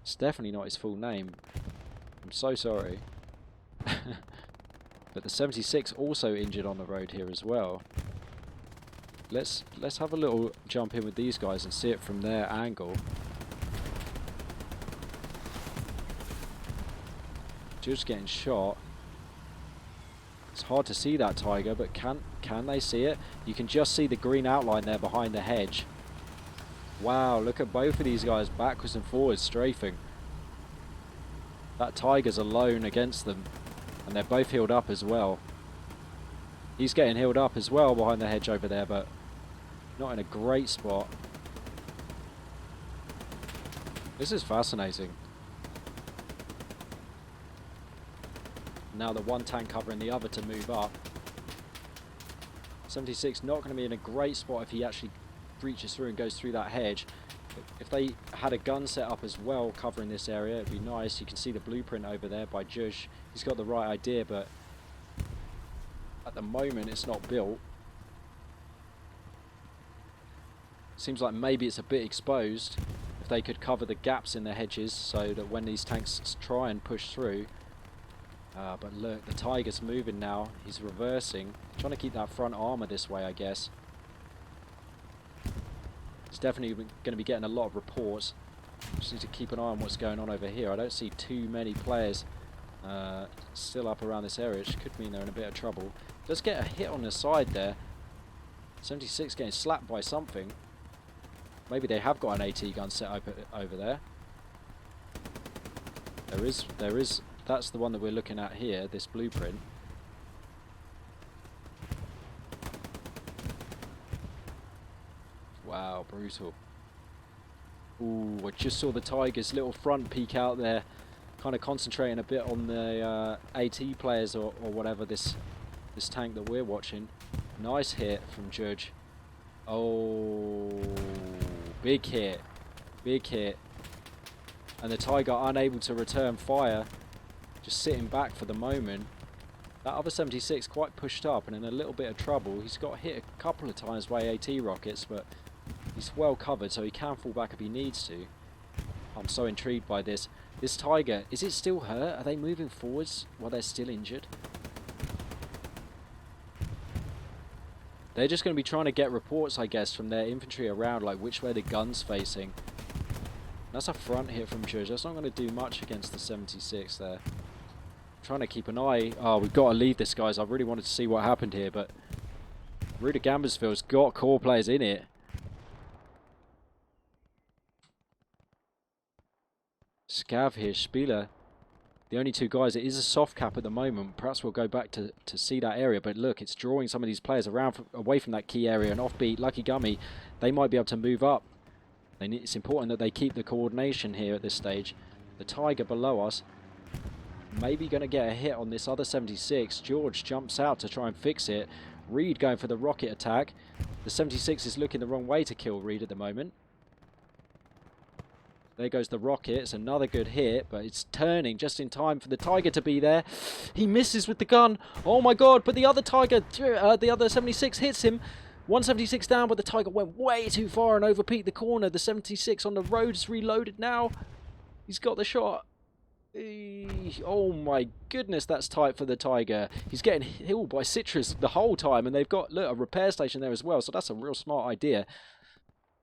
It's definitely not his full name. I'm so sorry. But the 76 also injured on the road here as well. Let's have a little jump in with these guys and see it from their angle. Just getting shot. It's hard to see that Tiger, but can they see it? You can just see the green outline there behind the hedge. Wow, look at both of these guys backwards and forwards strafing. That Tiger's alone against them. And they're both healed up as well. He's getting healed up as well behind the hedge over there, but not in a great spot. This is fascinating. Now the one tank covering the other to move up. 76 not going to be in a great spot if he actually breaches through and goes through that hedge. If they had a gun set up as well covering this area, it'd be nice. You can see the blueprint over there by Jush. He's got the right idea, but at the moment it's not built. Seems like maybe it's a bit exposed. If they could cover the gaps in the hedges so that when these tanks try and push through. But look, the Tiger's moving now. He's reversing. Trying to keep that front armor this way, I guess. It's definitely going to be getting a lot of reports. Just need to keep an eye on what's going on over here. I don't see too many players still up around this area, which could mean they're in a bit of trouble. Let's get a hit on the side there. 76 getting slapped by something. Maybe they have got an AT gun set up over there. There is. That's the one that we're looking at here, this blueprint. Wow, brutal. Ooh, I just saw the Tiger's little front peek out there, kind of concentrating a bit on the AT players or whatever, this tank that we're watching. Nice hit from Judge. Oh, big hit. Big hit. And the Tiger unable to return fire, just sitting back for the moment. That other 76 quite pushed up and in a little bit of trouble. He's got hit a couple of times by AT rockets, but he's well covered, so he can fall back if he needs to. I'm so intrigued by this. This Tiger, is it still hurt? Are they moving forwards while they're still injured? They're just going to be trying to get reports, I guess, from their infantry around, like which way the gun's facing. That's a front hit from Judge. That's not going to do much against the 76 there. Trying to keep an eye. Oh, we've got to leave this, guys. I really wanted to see what happened here, but Rudigambersville's got CoRe players in it. Scav here, Spieler. the only two guys. It is a soft cap at the moment. Perhaps we'll go back to see that area. But look, it's drawing some of these players away from that key area. And offbeat, Lucky Gummy, they might be able to move up. It's important that they keep the coordination here at this stage. The Tiger below us, maybe going to get a hit on this other 76. George jumps out to try and fix it. Reed going for the rocket attack. The 76 is looking the wrong way to kill Reed at the moment. There goes the rocket. It's another good hit, but it's turning just in time for the Tiger to be there. He misses with the gun. Oh my god, but the other Tiger, the other 76 hits him. 176 down, but the Tiger went way too far and overpeaked the corner. The 76 on the road is reloaded now. He's got the shot. Oh my goodness, that's tight for the Tiger. He's getting hit by Citrus the whole time, and they've got, look, a repair station there as well, so that's a real smart idea.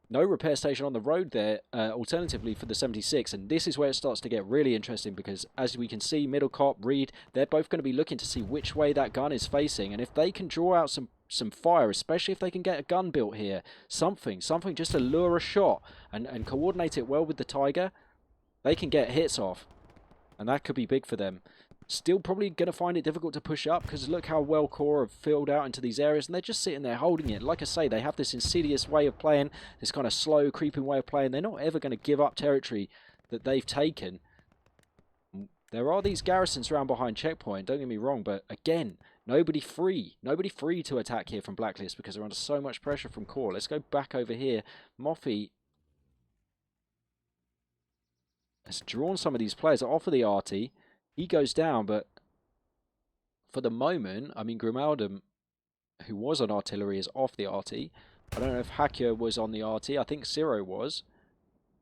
No repair station on the road there, alternatively for the 76, and this is where it starts to get really interesting, because as we can see, Middle Cop, Reed, they're both going to be looking to see which way that gun is facing, and if they can draw out some fire, especially if they can get a gun built here, something just to lure a shot and coordinate it well with the Tiger, they can get hits off, and that could be big for them. Still probably going to find it difficult to push up, because look how well CoRe have filled out into these areas, and they're just sitting there holding it. Like I say, they have this insidious way of playing, this kind of slow, creeping way of playing. They're not ever going to give up territory that they've taken. There are these garrisons around behind checkpoint, don't get me wrong, but again, nobody free to attack here from Blacklist, because they're under so much pressure from CoRe. Let's go back over here. Moffy has drawn some of these players off of the RT. He goes down, but for the moment, I mean, Grimaldum, who was on artillery, is off the RT. I don't know if Hacker was on the RT. I think Ciro was.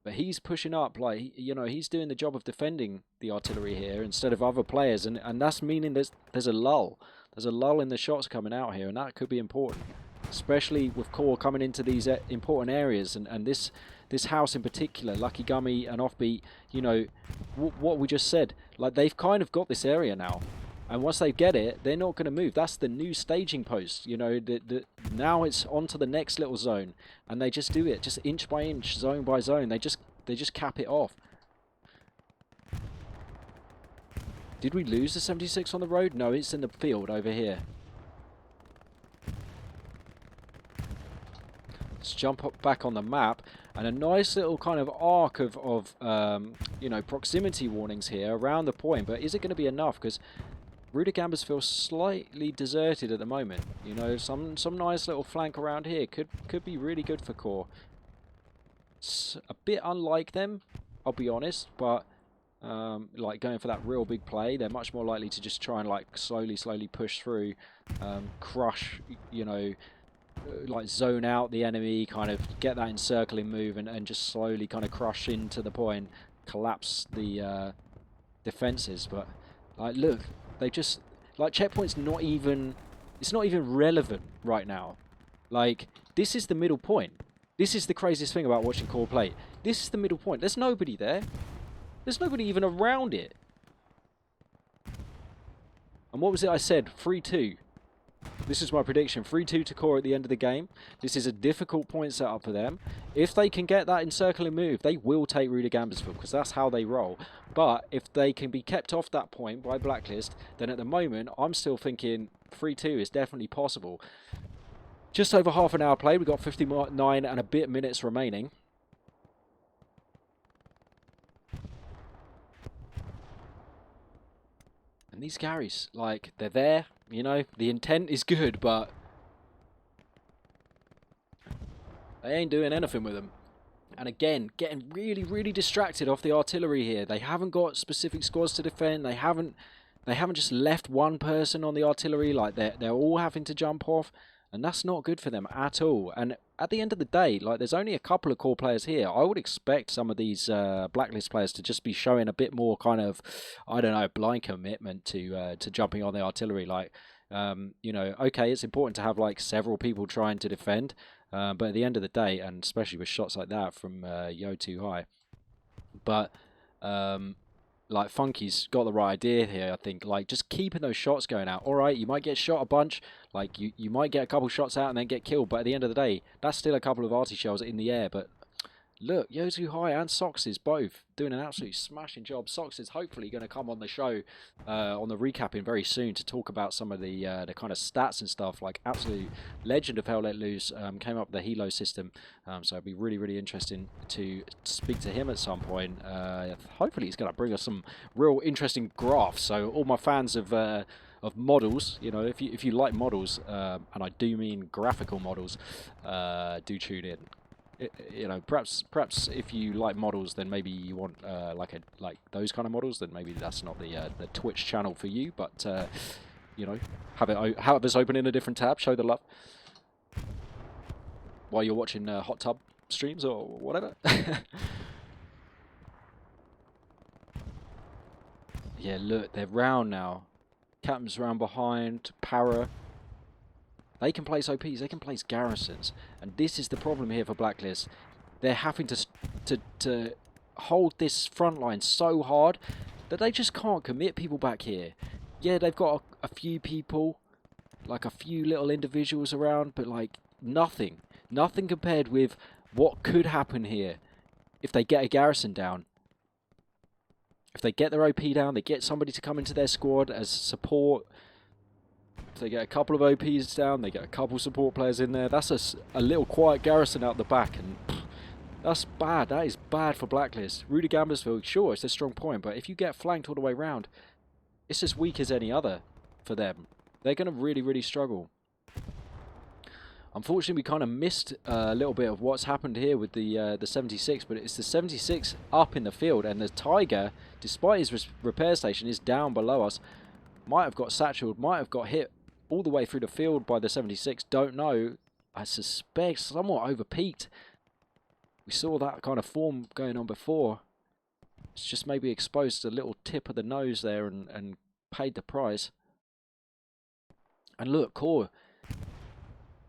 But he's pushing up, like, you know, he's doing the job of defending the artillery here instead of other players. And that's meaning there's a lull. There's a lull in the shots coming out here, and that could be important. Especially with CoRe coming into these important areas. And this house in particular, Lucky Gummy and Offbeat, you know, what we just said, like, they've kind of got this area now, and once they get it, they're not going to move. That's the new staging post, you know. Now it's on to the next little zone, and they just do it, just inch by inch, zone by zone. They just cap it off. Did we lose the 76 on the road? No, it's in the field over here. Let's jump up back on the map, and a nice little kind of arc of you know, proximity warnings here around the point. But is it going to be enough? Because Rudagambas feels slightly deserted at the moment. You know, some nice little flank around here could be really good for CoRe. It's a bit unlike them, I'll be honest, but like going for that real big play, they're much more likely to just try and like slowly push through, crush, you know, like zone out the enemy, kind of get that encircling move, and just slowly kind of crush into the point, collapse the defenses. But like, look, they just, like, checkpoint's not even, it's not even relevant right now. Like, this is the middle point. This is the craziest thing about watching CoRe play. This is the middle point. There's nobody there. There's nobody even around it. And what was it I said? 3-2. This is my prediction. 3-2 to CoRe at the end of the game. This is a difficult point setup for them. If they can get that encircling move, they will take Rudagambasville, because that's how they roll. But if they can be kept off that point by Blacklist, then at the moment, I'm still thinking 3-2 is definitely possible. Just over half an hour played. We've got 59 and a bit minutes remaining. And these carries, like, they're there. You know, the intent is good, but they ain't doing anything with them. And again, getting really distracted off the artillery here. They haven't got specific squads to defend. They haven't just left one person on the artillery. Like, they're all having to jump off, and that's not good for them at all. And at the end of the day, like, there's only a couple of CoRe players here. I would expect some of these Blacklist players to just be showing a bit more kind of, I don't know, blind commitment to jumping on the artillery. Like, you know, okay, it's important to have like several people trying to defend, but at the end of the day, and especially with shots like that from Yo Too High, but like, Funky's got the right idea here, I think. Like, just keeping those shots going out. Alright, you might get shot a bunch, like, you might get a couple shots out and then get killed, but at the end of the day, that's still a couple of arty shells in the air. But Look, Yozu High and Soxes both doing an absolutely smashing job. Sox is hopefully going to come on the show on the recapping very soon to talk about some of the kind of stats and stuff. Like absolute legend of Hell Let Loose came up with the Helo system, so it'd be really, really interesting to speak to him at some point. Hopefully he's going to bring us some real interesting graphs. So all my fans of models, you know, if you like models, and I do mean graphical models, do tune in. You know, perhaps if you like models, then maybe you want like those kind of models. Then maybe that's not the Twitch channel for you. But you know, have this open in a different tab. Show the love while you're watching hot tub streams or whatever. Yeah, look, they're round now. Captain's round behind. Para. They can place OPs, they can place garrisons, and this is the problem here for Blacklist. They're having to hold this front line so hard that they just can't commit people back here. Yeah, they've got a few people, like a few little individuals around, but like nothing compared with what could happen here if they get a garrison down. If they get their OP down, they get somebody to come into their squad as support. If they get a couple of OPs down, they get a couple support players in there. That's a little quiet garrison out the back, and that's bad. That is bad for Blacklist. Rudy Gambersville, sure, it's a strong point, but if you get flanked all the way around, it's as weak as any other for them. They're going to really, really struggle. Unfortunately, we kind of missed a little bit of what's happened here with the 76, but it's the 76 up in the field, and the Tiger, despite his repair station, is down below us. Might have got satcheled, might have got hit all the way through the field by the 76, don't know. I suspect somewhat overpeaked. We saw that kind of form going on before. It's just maybe exposed a little tip of the nose there and paid the price. And look, CoRe,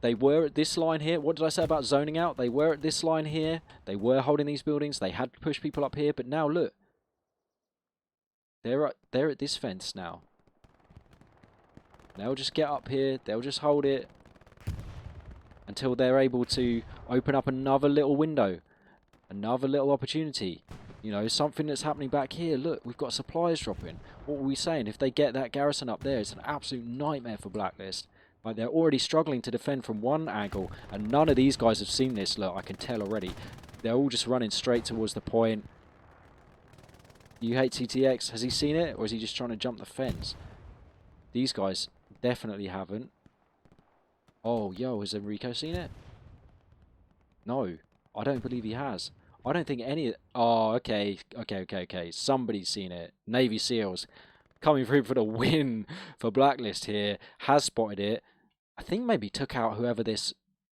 they were at this line here. What did I say about zoning out? They were at this line here. They were holding these buildings. They had to push people up here, but now look. They're at this fence now. They'll just get up here, they'll just hold it until they're able to open up another little window, another little opportunity. You know, something that's happening back here. Look, we've got supplies dropping. What were we saying? If they get that garrison up there, it's an absolute nightmare for Blacklist. Like, they're already struggling to defend from one angle, and none of these guys have seen this. Look, I can tell already. They're all just running straight towards the point. You hate TTX. Has he seen it, or is he just trying to jump the fence? These guys definitely haven't. Oh, yo, has Enrico seen it? No, I don't believe he has. I don't think any... Oh, okay. Somebody's seen it. Navy SEALs coming through for the win for Blacklist here. Has spotted it. I think maybe took out whoever this...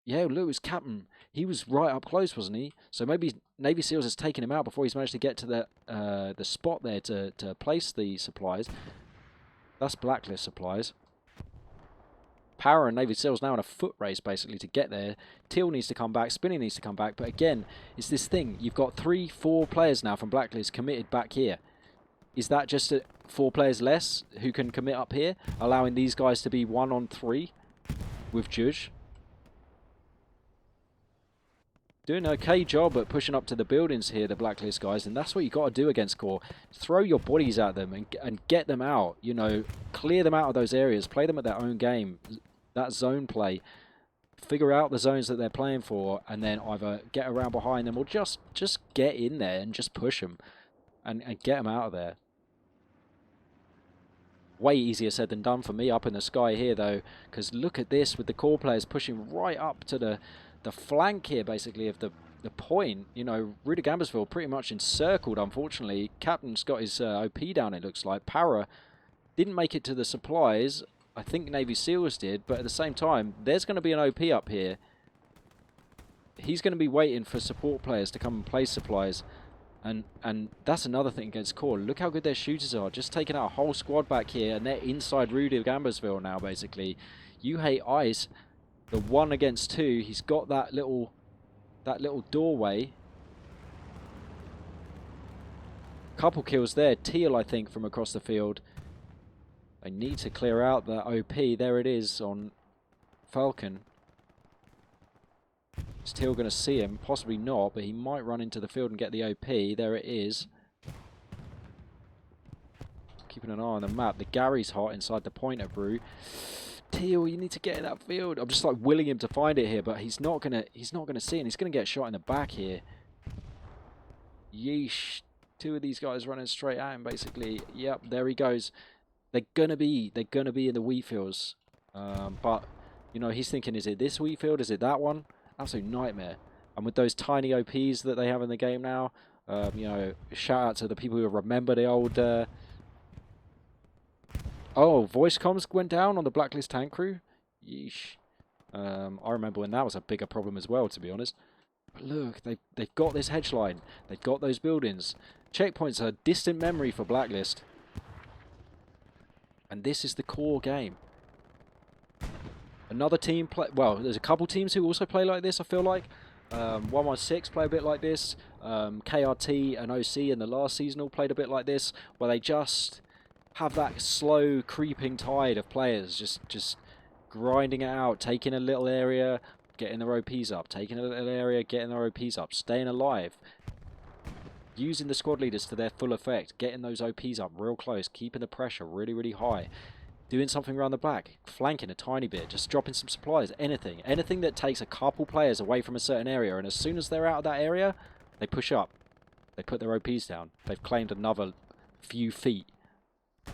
Yeah, look, it was Captain. He was right up close, wasn't he? So maybe Navy SEALs has taken him out before he's managed to get to the spot there to place the supplies. That's Blacklist supplies. Power and Navy SEALs now in a foot race, basically, to get there. Teal needs to come back. Spinning needs to come back. But again, it's this thing. You've got 3-4 players now from Blacklist committed back here. Is that just 4 players less who can commit up here, allowing these guys to be 1-on-3 with Judge? Doing an okay job at pushing up to the buildings here, the Blacklist guys, and that's what you got to do against CoRe. Throw your bodies at them and get them out. You know, clear them out of those areas. Play them at their own game. That zone play. Figure out the zones that they're playing for, and then either get around behind them or just get in there and just push them and get them out of there. Way easier said than done for me up in the sky here, though, because look at this with the CoRe players pushing right up to the flank here, basically, of the point. You know, Rudy Gambersville pretty much encircled, unfortunately. Captain's got his OP down, it looks like. Para didn't make it to the supplies. I think Navy SEALs did, but at the same time, there's going to be an OP up here. He's going to be waiting for support players to come and place supplies. And that's another thing against CoRe. Look how good their shooters are. Just taking out a whole squad back here, and they're inside Rudy Gambersville now, basically. You hate ice. The 1 against 2, he's got that little doorway. Couple kills there. Teal, I think, from across the field. They need to clear out the OP. There it is on Falcon. Is Teal going to see him? Possibly not, but he might run into the field and get the OP. There it is. Keeping an eye on the map. The Gary's hot inside the pointer brew. Teal, you need to get in that field. I'm just like willing him to find it here, but he's not gonna see it, and he's gonna get shot in the back here. Yeesh. Two of these guys running straight at him, basically. Yep, there he goes. They're gonna be in the wheat fields. But you know, he's thinking, is it this wheat field? Is it that one? Absolute nightmare. And with those tiny OPs that they have in the game now, you know, shout out to the people who remember the old. Oh, voice comms went down on the Blacklist tank crew. Yeesh. I remember when that was a bigger problem as well, to be honest. But look, they've got this hedge line. They've got those buildings. Checkpoints are distant memory for Blacklist. And this is the core game. Another team play. Well, there's a couple teams who also play like this, I feel like. 116 play a bit like this. KRT and OC in the last season all played a bit like this, where they just have that slow creeping tide of players just grinding it out, taking a little area, getting their OPs up, taking a little area, getting their OPs up, staying alive, using the squad leaders to their full effect, getting those OPs up real close, keeping the pressure really, really high, doing something around the back, flanking a tiny bit, just dropping some supplies, anything that takes a couple players away from a certain area, and as soon as they're out of that area, they push up, they put their OPs down, they've claimed another few feet.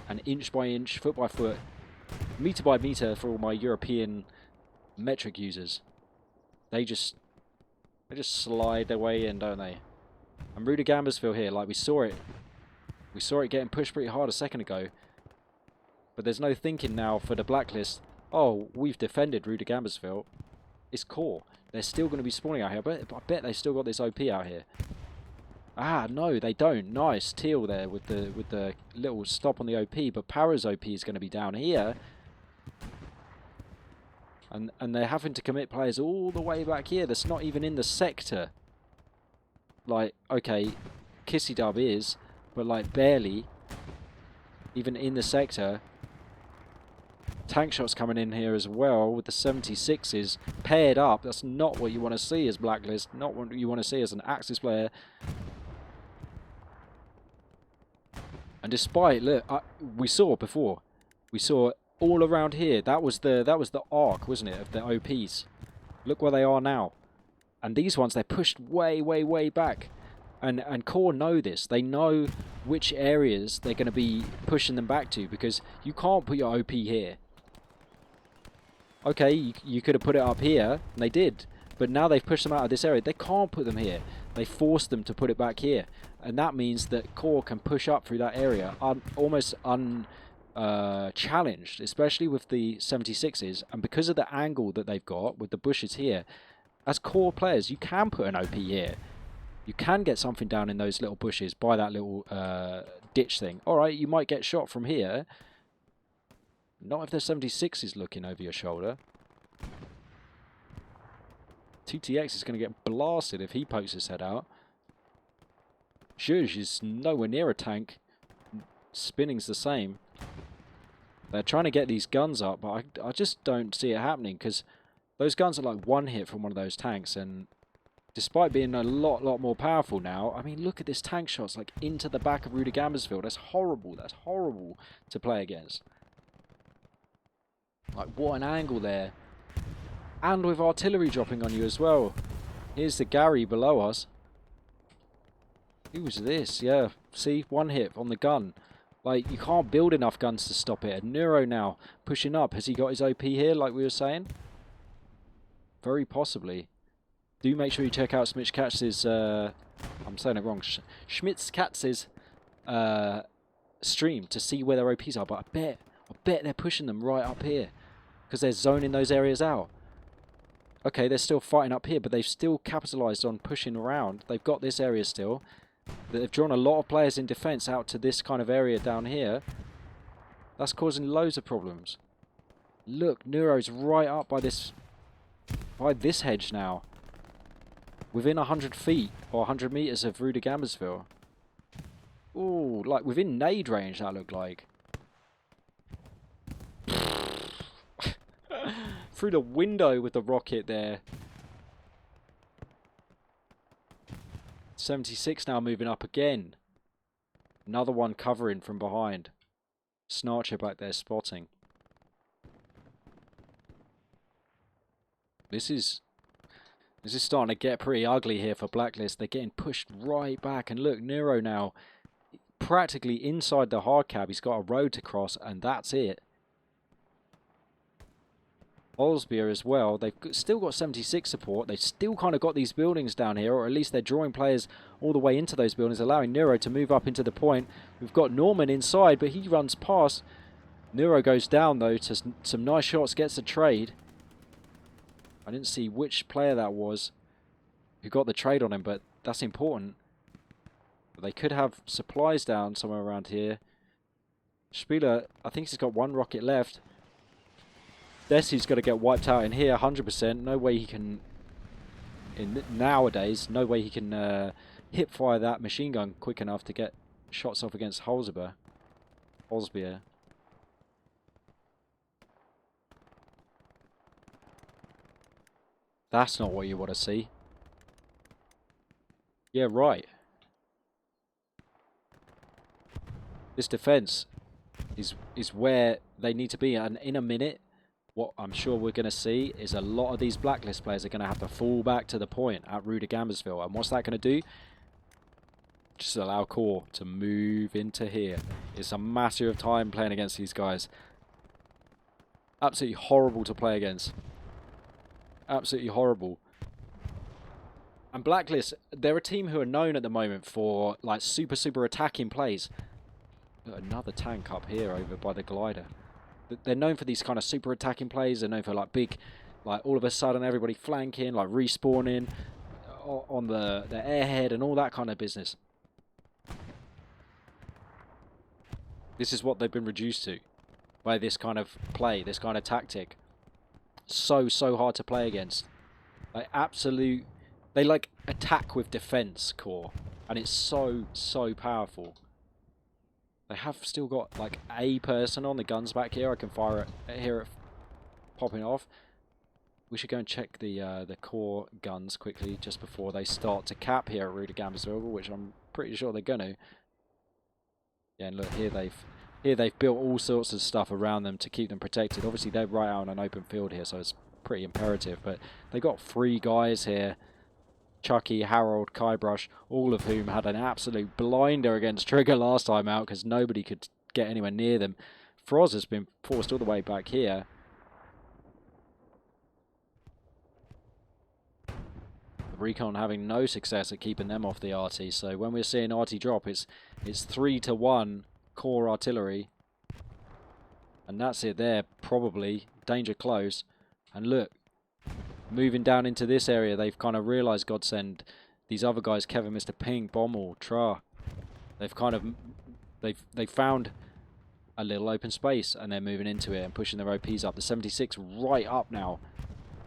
And inch by inch, foot by foot, meter by meter for all my European metric users. They just slide their way in, don't they? And Ruda Gambersville here, like we saw it getting pushed pretty hard a second ago. But there's no thinking now for the Blacklist. Oh, we've defended Ruda Gambersville. It's CoRe. They're still going to be spawning out here, but I bet they still got this OP out here. Ah, no, they don't. Nice. Teal there with the little stop on the OP, but Para's OP is going to be down here. And they're having to commit players all the way back here. That's not even in the sector. Like, okay, Kissy Dub is, but like barely. Even in the sector. Tank shots coming in here as well with the 76s paired up. That's not what you want to see as Blacklist. Not what you want to see as an Axis player. And despite, look, we saw before, we saw all around here. That was the arc, wasn't it, of the OPs? Look where they are now. And these ones, they're pushed way, way, way back. And CoRe know this. They know which areas they're going to be pushing them back to, because you can't put your OP here. Okay, you could have put it up here, and they did. But now they've pushed them out of this area. They can't put them here. They forced them to put it back here. And that means that CoRe can push up through that area almost unchallenged, especially with the 76s. And because of the angle that they've got with the bushes here, as CoRe players, you can put an OP here. You can get something down in those little bushes by that little ditch thing. Alright, you might get shot from here. Not if the 76 is looking over your shoulder. 2TX is going to get blasted if he pokes his head out. Zhuzh is nowhere near a tank. Spinning's the same. They're trying to get these guns up, but I just don't see it happening, because those guns are like one hit from one of those tanks, and despite being a lot more powerful now, I mean, look at this tank shots like into the back of Ruda Gambersville. That's horrible. That's horrible to play against. Like, what an angle there. And with artillery dropping on you as well. Here's the Gary below us. Who was this? Yeah, see, one hit on the gun. Like, you can't build enough guns to stop it. And Neuro now pushing up. Has he got his OP here, like we were saying? Very possibly. Do make sure you check out Schmitz Katz's, I'm saying it wrong, Schmitz Katz's stream to see where their OPs are. But I bet they're pushing them right up here, because they're zoning those areas out. Okay, they're still fighting up here, but they've still capitalised on pushing around. They've got this area still. They've drawn a lot of players in defence out to this kind of area down here. That's causing loads of problems. Look, Neuro's right up by this hedge now. Within 100 feet or 100 metres of Ruda Gambersville. Ooh, like within nade range that looked like. Through the window with the rocket there. 76 now moving up again. Another one covering from behind. Snarcher back there spotting. This is starting to get pretty ugly here for Blacklist. They're getting pushed right back. And look, Nero now practically inside the hard cab. He's got a road to cross, and that's it. Olsbeer as well. They've still got 76 support. They've still kind of got these buildings down here, or at least they're drawing players all the way into those buildings, allowing Nero to move up into the point. We've got Norman inside, but he runs past. Nero goes down, though, to some nice shots, gets a trade. I didn't see which player that was who got the trade on him, but that's important. But they could have supplies down somewhere around here. Spieler, I think he's got one rocket left. Desi's going to get wiped out in here, 100%. No way he can, nowadays, no way he can hip fire that machine gun quick enough to get shots off against Holzbeer. That's not what you want to see. Yeah, right. This defense is where they need to be, and in a minute, what I'm sure we're going to see is a lot of these Blacklist players are going to have to fall back to the point at Ruder Gambersville. And what's that going to do? Just allow CoRe to move into here. It's a matter of time playing against these guys. Absolutely horrible to play against. Absolutely horrible. And Blacklist, they're a team who are known at the moment for like super attacking plays. Another tank up here over by the glider. They're known for these kind of super attacking plays. They're known for like big, like all of a sudden everybody flanking, like respawning on the airhead and all that kind of business. This is what they've been reduced to by this kind of play, this kind of tactic. So hard to play against. Like absolute, they like attack with defense, CoRe, and it's so powerful. They have still got like a person on the guns back here. I can fire it, hear it popping off. We should go and check the CoRe guns quickly just before they start to cap here at Ruder Gambersville, which I'm pretty sure they're going to. Yeah, and look here they've built all sorts of stuff around them to keep them protected. Obviously they're right out on an open field here, so it's pretty imperative. But they got 3 guys here. Chucky, Harold, Kybrush, all of whom had an absolute blinder against Trigger last time out because nobody could get anywhere near them. Froz has been forced all the way back here. Recon having no success at keeping them off the RT, so when we're seeing RT drop, it's 3-1 CoRe artillery. And that's it there, probably. Danger close. And look, moving down into this area, they've kind of realised Godsend. These other guys, Kevin, Mr. Ping, Bommel, Tra, they've kind of they've found a little open space and they're moving into it and pushing their OPs up. The 76 right up now.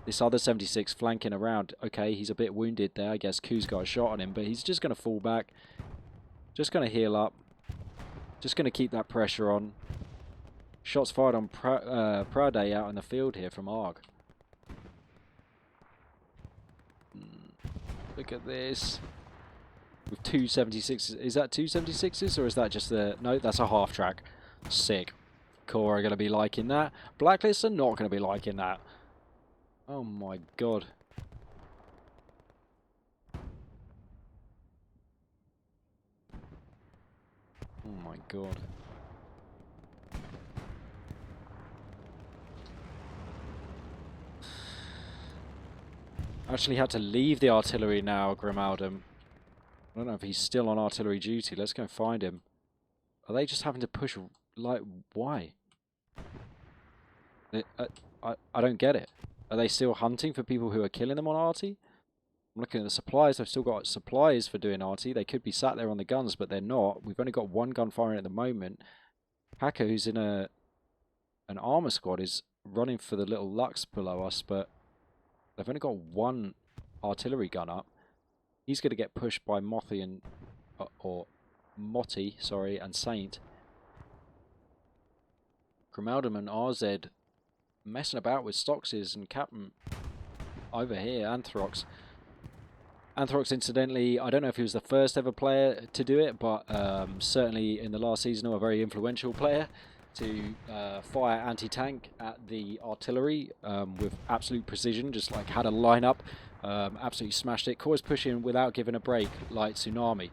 This other 76 flanking around. Okay, he's a bit wounded there. I guess Ku's got a shot on him, but he's just going to fall back. Just going to heal up. Just going to keep that pressure on. Shots fired on Prade out in the field here from ARG. Look at this. With 2 76s. Is that 2 76s or is that just the... No, that's a half track. Sick. CoRe are going to be liking that. Blacklist are not going to be liking that. Oh my god. Oh my god. Actually had to leave the artillery now, Grimaldum. I don't know if he's still on artillery duty. Let's go find him. Are they just having to push... Like, why? I don't get it. Are they still hunting for people who are killing them on RT? I'm looking at the supplies. They've still got supplies for doing RT. They could be sat there on the guns, but they're not. We've only got 1 gun firing at the moment. Hacker, who's in an armor squad, is running for the little Lux below us, but they've only got 1 artillery gun up. He's going to get pushed by Mothy and... or Motti, sorry, and Saint. Grimaldum and RZ messing about with Stoxes and Captain over here, Anthrox. Anthrox, incidentally, I don't know if he was the first ever player to do it, but certainly in the last season, a very influential player to fire anti-tank at the artillery with absolute precision, just like had a lineup, absolutely smashed it. CoRe's pushing without giving a break, like Tsunami.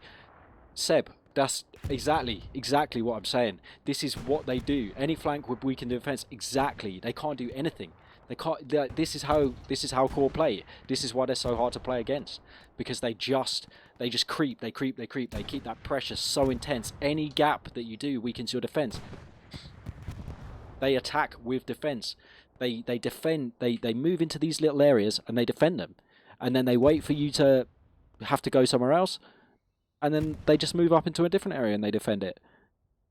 Seb, that's exactly what I'm saying. This is what they do. Any flank would weaken the defense. Exactly. They can't do anything. They can't. This is how CoRe play. This is why they're so hard to play against, because they just creep. They creep. They keep that pressure so intense. Any gap that you do weakens your defense. They attack with defense. They defend. They move into these little areas and they defend them, and then they wait for you to have to go somewhere else. And then they just move up into a different area and they defend it.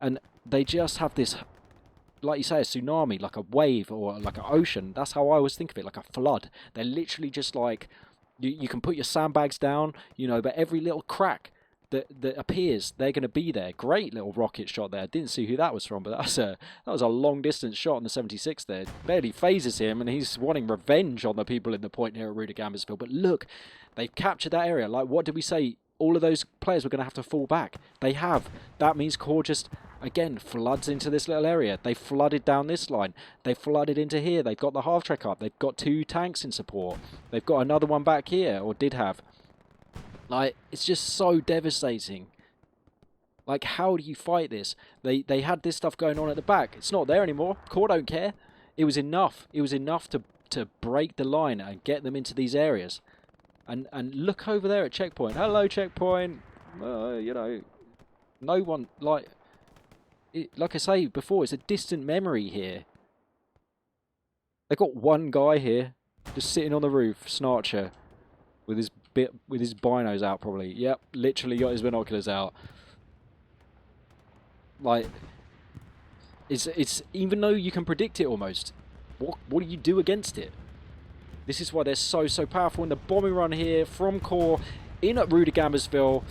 And they just have this, like you say, a tsunami, like a wave or like an ocean. That's how I always think of it, like a flood. They're literally just like, you can put your sandbags down, you know, but every little crack that appears, they're going to be there. Great little rocket shot there. Didn't see who that was from, but that was a long distance shot on the 76 there. Barely phases him, and he's wanting revenge on the people in the point here at Rudigambersville. But look, they've captured that area. Like, what did we say? All of those players were going to have to fall back. They have. That means CoRe just, again, floods into this little area. They flooded down this line. They flooded into here. They've got the half-track up. They've got 2 tanks in support. They've got another one back here, or did have. Like, it's just so devastating. Like, how do you fight this? They had this stuff going on at the back. It's not there anymore. CoRe don't care. It was enough. It was enough to break the line and get them into these areas. And look over there at checkpoint. Hello, checkpoint. You know, no one, like I say before, it's a distant memory here. They've got one guy here, just sitting on the roof, Snarcher, with his binos out probably. Yep, literally got his binoculars out. Like, it's even though you can predict it almost, what do you do against it? This is why they're so powerful in the bombing run here from CoRe in at Rudigambersville.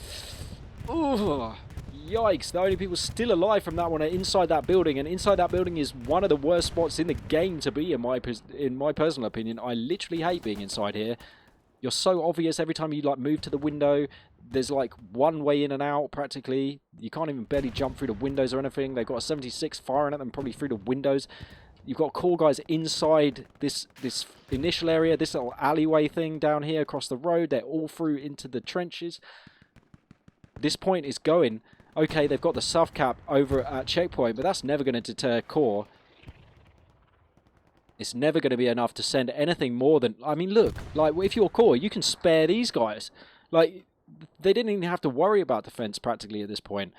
Ooh, yikes. The only people still alive from that one are inside that building, and inside that building is one of the worst spots in the game to be, in my personal opinion. I literally hate being inside here. You're so obvious every time you like move to the window. There's like one way in and out practically. You can't even barely jump through the windows or anything. They've got a 76 firing at them probably through the windows. You've got CoRe guys inside this initial area, this little alleyway thing down here across the road. They're all through into the trenches. This point is going. Okay, they've got the soft cap over at checkpoint, but that's never going to deter CoRe. It's never going to be enough to send anything more than... I mean, look, like, if you're CoRe, you can spare these guys. Like, they didn't even have to worry about defense practically at this point.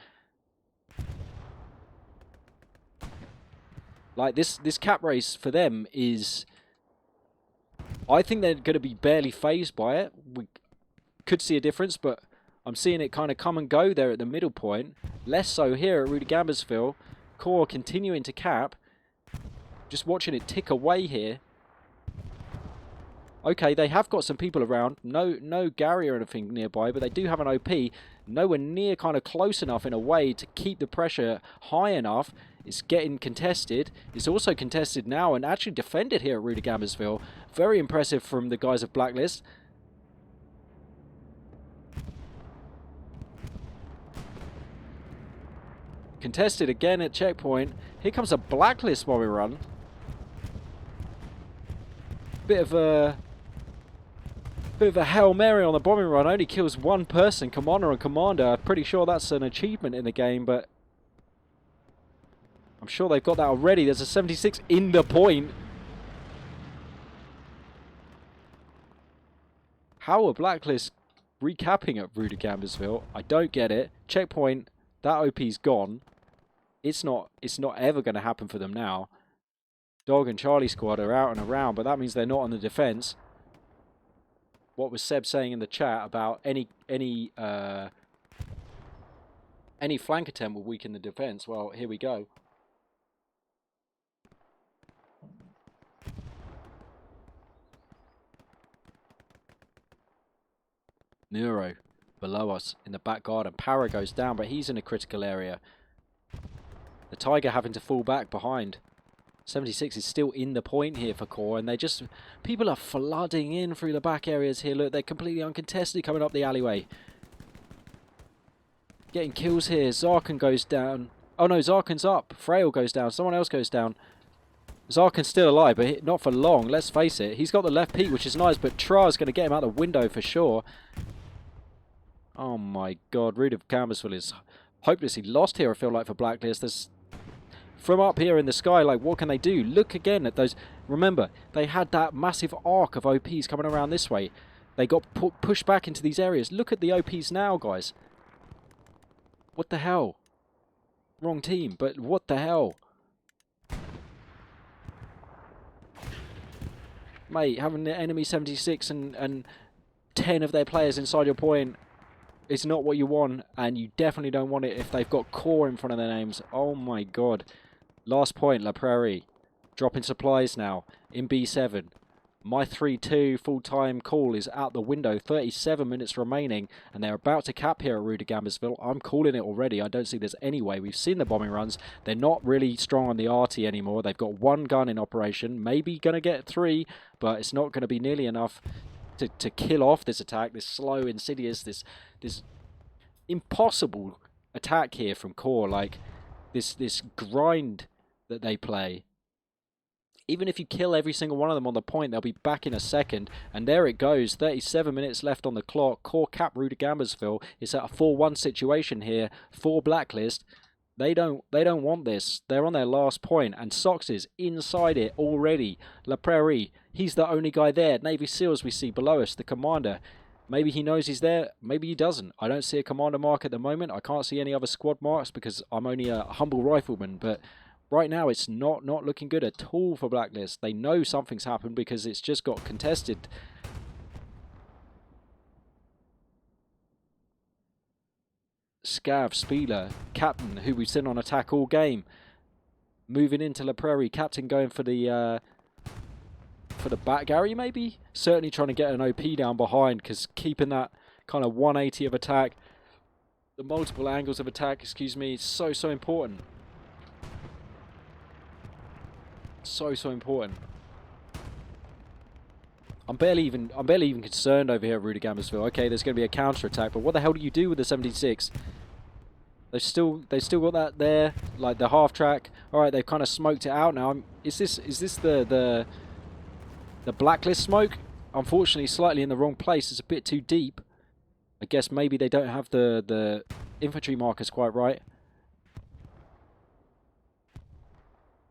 Like, this cap race for them is... I think they're going to be barely phased by it. We could see a difference, but I'm seeing it kind of come and go there at the middle point. Less so here at Rudigambersville. CoRe continuing to cap. Just watching it tick away here. Okay, they have got some people around. No Gary or anything nearby, but they do have an OP. Nowhere near kind of close enough in a way to keep the pressure high enough. It's getting contested. It's also contested now and actually defended here at Rudigambersville. Very impressive from the guys of Blacklist. Contested again at checkpoint. Here comes a Blacklist while we run. Bit of a Hail Mary on the bombing run. Only kills one person, commander and commander. Pretty sure that's an achievement in the game, but I'm sure they've got that already. There's a 76 in the point. How are Blacklist recapping at Rudigambersville? I don't get it. Checkpoint, that OP's gone. It's not ever going to happen for them now. Dog and Charlie squad are out and around, but that means they're not on the defense. What was Seb saying in the chat about any flank attempt will weaken the defense? Well, here we go. Neuro below us in the back garden. Power goes down, but he's in a critical area. The Tiger having to fall back behind. 76 is still in the point here for CoRe, and they just... People are flooding in through the back areas here. Look, they're completely uncontested coming up the alleyway. Getting kills here. Zarkin goes down. Oh no, Zarkin's up. Frail goes down. Someone else goes down. Zarkin's still alive, but not for long. Let's face it. He's got the left peak, which is nice, but Tra's going to get him out the window for sure. Oh my god. Rude of Canvasville is hopelessly lost here, I feel like, for Blacklist. There's... From up here in the sky, like, what can they do? Look again at those... Remember, they had that massive arc of OPs coming around this way. They got pushed back into these areas. Look at the OPs now, guys. What the hell? Wrong team, but what the hell? Mate, having the enemy 76 and 10 of their players inside your point is not what you want, and you definitely don't want it if they've got CoRe in front of their names. Oh my god. Last point, La Prairie. Dropping supplies now in B7. My 3-2 full-time call is out the window. 37 minutes remaining, and they're about to cap here at Rue de Gambasville. I'm calling it already. I don't see there's any way. We've seen the bombing runs. They're not really strong on the RT anymore. They've got one gun in operation. Maybe going to get 3, but it's not going to be nearly enough to kill off this attack. This slow, insidious, this impossible attack here from CoRe. Like, this grind that they play. Even if you kill every single one of them on the point, they'll be back in a second. And there it goes. 37 minutes left on the clock. CoRe cap Rue de Gambasville. It's at a 4-1 situation here for Blacklist. They don't want this. They're on their last point. And Sox is inside it already. La Prairie, he's the only guy there. Navy SEALs we see below us, the commander. Maybe he knows he's there. Maybe he doesn't. I don't see a commander mark at the moment. I can't see any other squad marks because I'm only a humble rifleman. But... right now, it's not looking good at all for Blacklist. They know something's happened because it's just got contested. Scav, Spieler, Captain, who we've seen on attack all game. Moving into La Prairie. Captain going for the back Gary, maybe? Certainly trying to get an OP down behind, because keeping that kind of 180 of attack, the multiple angles of attack, excuse me, is so important. So important. I'm barely even concerned over here at Rue de Gambasville. Okay, there's going to be a counter attack, but what the hell do you do with the 76? They've still got that there, like the half track. All right, they've kind of smoked it out now. Is this the Blacklist smoke? Unfortunately, slightly in the wrong place. It's a bit too deep. I guess maybe they don't have the infantry markers quite right.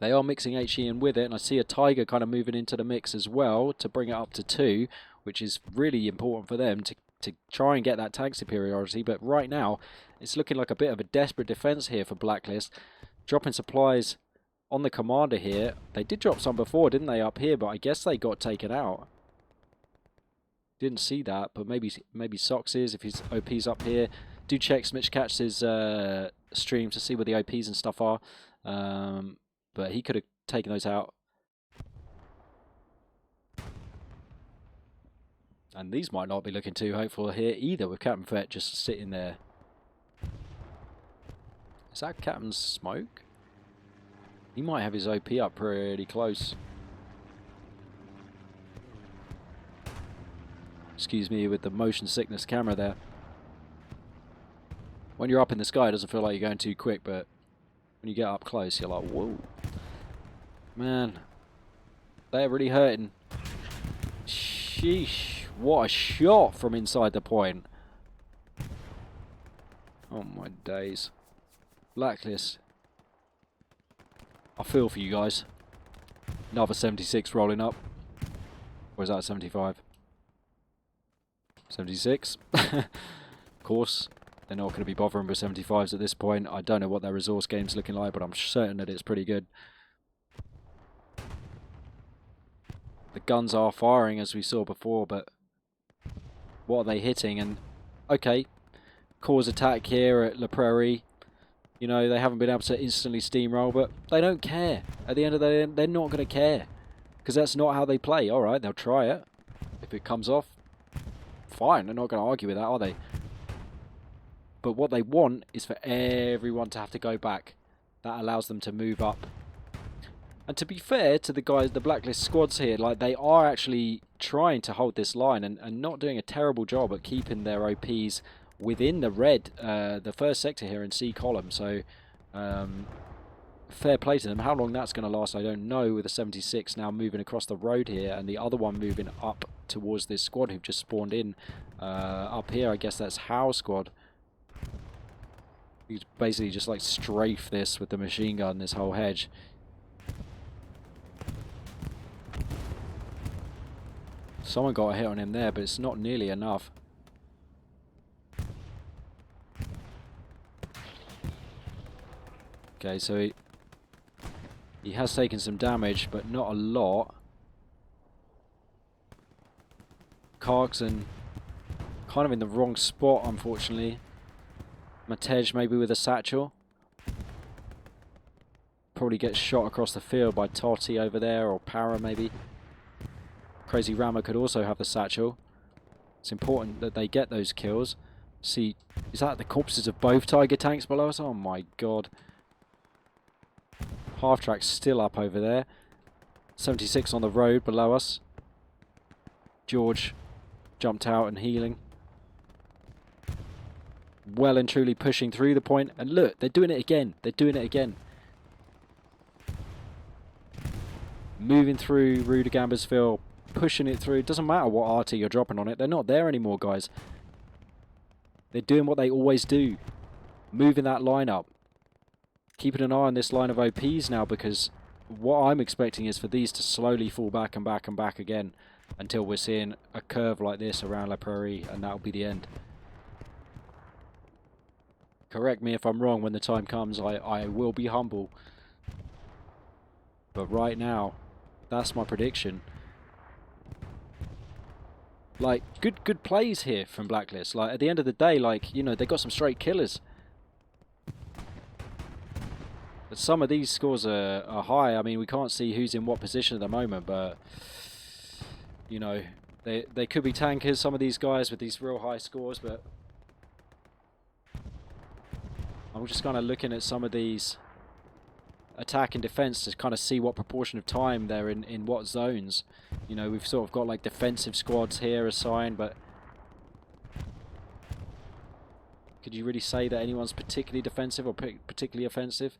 They are mixing HE in with it, and I see a Tiger kind of moving into the mix as well to bring it up to 2, which is really important for them to try and get that tank superiority. But right now, it's looking like a bit of a desperate defense here for Blacklist. Dropping supplies on the commander here. They did drop some before, didn't they, up here? But I guess they got taken out. Didn't see that, but maybe Sox is, if his OP's up here. Do check Smitch Catch's stream to see where the OPs and stuff are. But he could have taken those out. And these might not be looking too hopeful here either, with Captain Fett just sitting there. Is that Captain's smoke? He might have his OP up pretty close. Excuse me with the motion sickness camera there. When you're up in the sky, it doesn't feel like you're going too quick, but when you get up close, you're like, whoa. Man, they're really hurting. Sheesh, what a shot from inside the point. Oh my days. Blacklist. I feel for you guys. Another 76 rolling up. Or is that 75? 76? Of course, they're not going to be bothering with 75s at this point. I don't know what their resource game's looking like, but I'm certain that it's pretty good. The guns are firing, as we saw before, but what are they hitting? And, okay, CoRe's attack here at La Prairie. You know, they haven't been able to instantly steamroll, but they don't care. At the end of the day, they're not going to care. Because that's not how they play. Alright, they'll try it. If it comes off, fine. They're not going to argue with that, are they? But what they want is for everyone to have to go back. That allows them to move up. And to be fair to the guys, the Blacklist squads here, like they are actually trying to hold this line and not doing a terrible job at keeping their OPs within the red, the first sector here in C column. So fair play to them. How long that's going to last, I don't know, with the 76 now moving across the road here and the other one moving up towards this squad who've just spawned in up here. I guess that's How's squad. You basically just like strafe this with the machine gun, this whole hedge. Someone got a hit on him there, but it's not nearly enough. Okay, so he has taken some damage, but not a lot. Clarkson kind of in the wrong spot, unfortunately. Mainstage maybe with a satchel. Probably gets shot across the field by Totti over there, or Para maybe. Crazy Rammer could also have the satchel. It's important that they get those kills. See, is that the corpses of both Tiger tanks below us? Oh my god. Half track's still up over there. 76 on the road below us. George jumped out and healing. Well and truly pushing through the point. And look, they're doing it again. They're doing it again. Moving through Rudigambersville. Pushing it through. It doesn't matter what RT you're dropping on it. They're not there anymore, guys. They're doing what they always do. Moving that line up. Keeping an eye on this line of OPs now, because what I'm expecting is for these to slowly fall back and back and back again until we're seeing a curve like this around La Prairie, and that'll be the end. Correct me if I'm wrong when the time comes. I will be humble. But right now, that's my prediction. Like, good plays here from Blacklist. Like, at the end of the day, like, you know, they got some straight killers. But some of these scores are high. I mean, we can't see who's in what position at the moment, but, you know, they could be tankers, some of these guys with these real high scores, but I'm just kind of looking at some of these attack and defense to kind of see what proportion of time they're in what zones. You know, we've sort of got like defensive squads here assigned, but could you really say that anyone's particularly defensive or particularly offensive?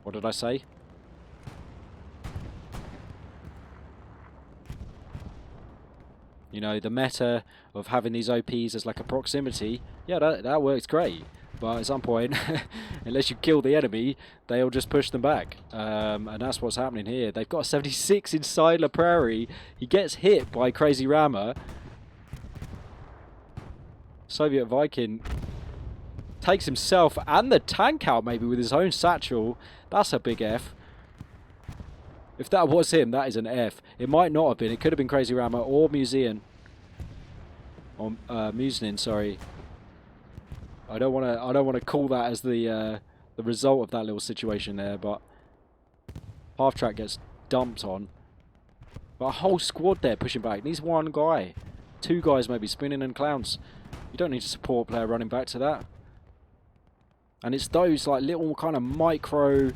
What did I say? You know, the meta of having these OPs as like a proximity, yeah, that works great. But at some point, unless you kill the enemy, they'll just push them back. And that's what's happening here. They've got a 76 inside La Prairie. He gets hit by Crazy Rammer. Soviet Viking takes himself and the tank out maybe with his own satchel. That's a big F. If that was him, that is an F. It might not have been. It could have been Crazy Rammer or Musean. Or Musenin, sorry. I don't want to call that as the result of that little situation there, but half track gets dumped on. But a whole squad there pushing back. Needs one guy, two guys maybe spinning and clowns. You don't need a support player running back to that. And it's those like little kind of micro,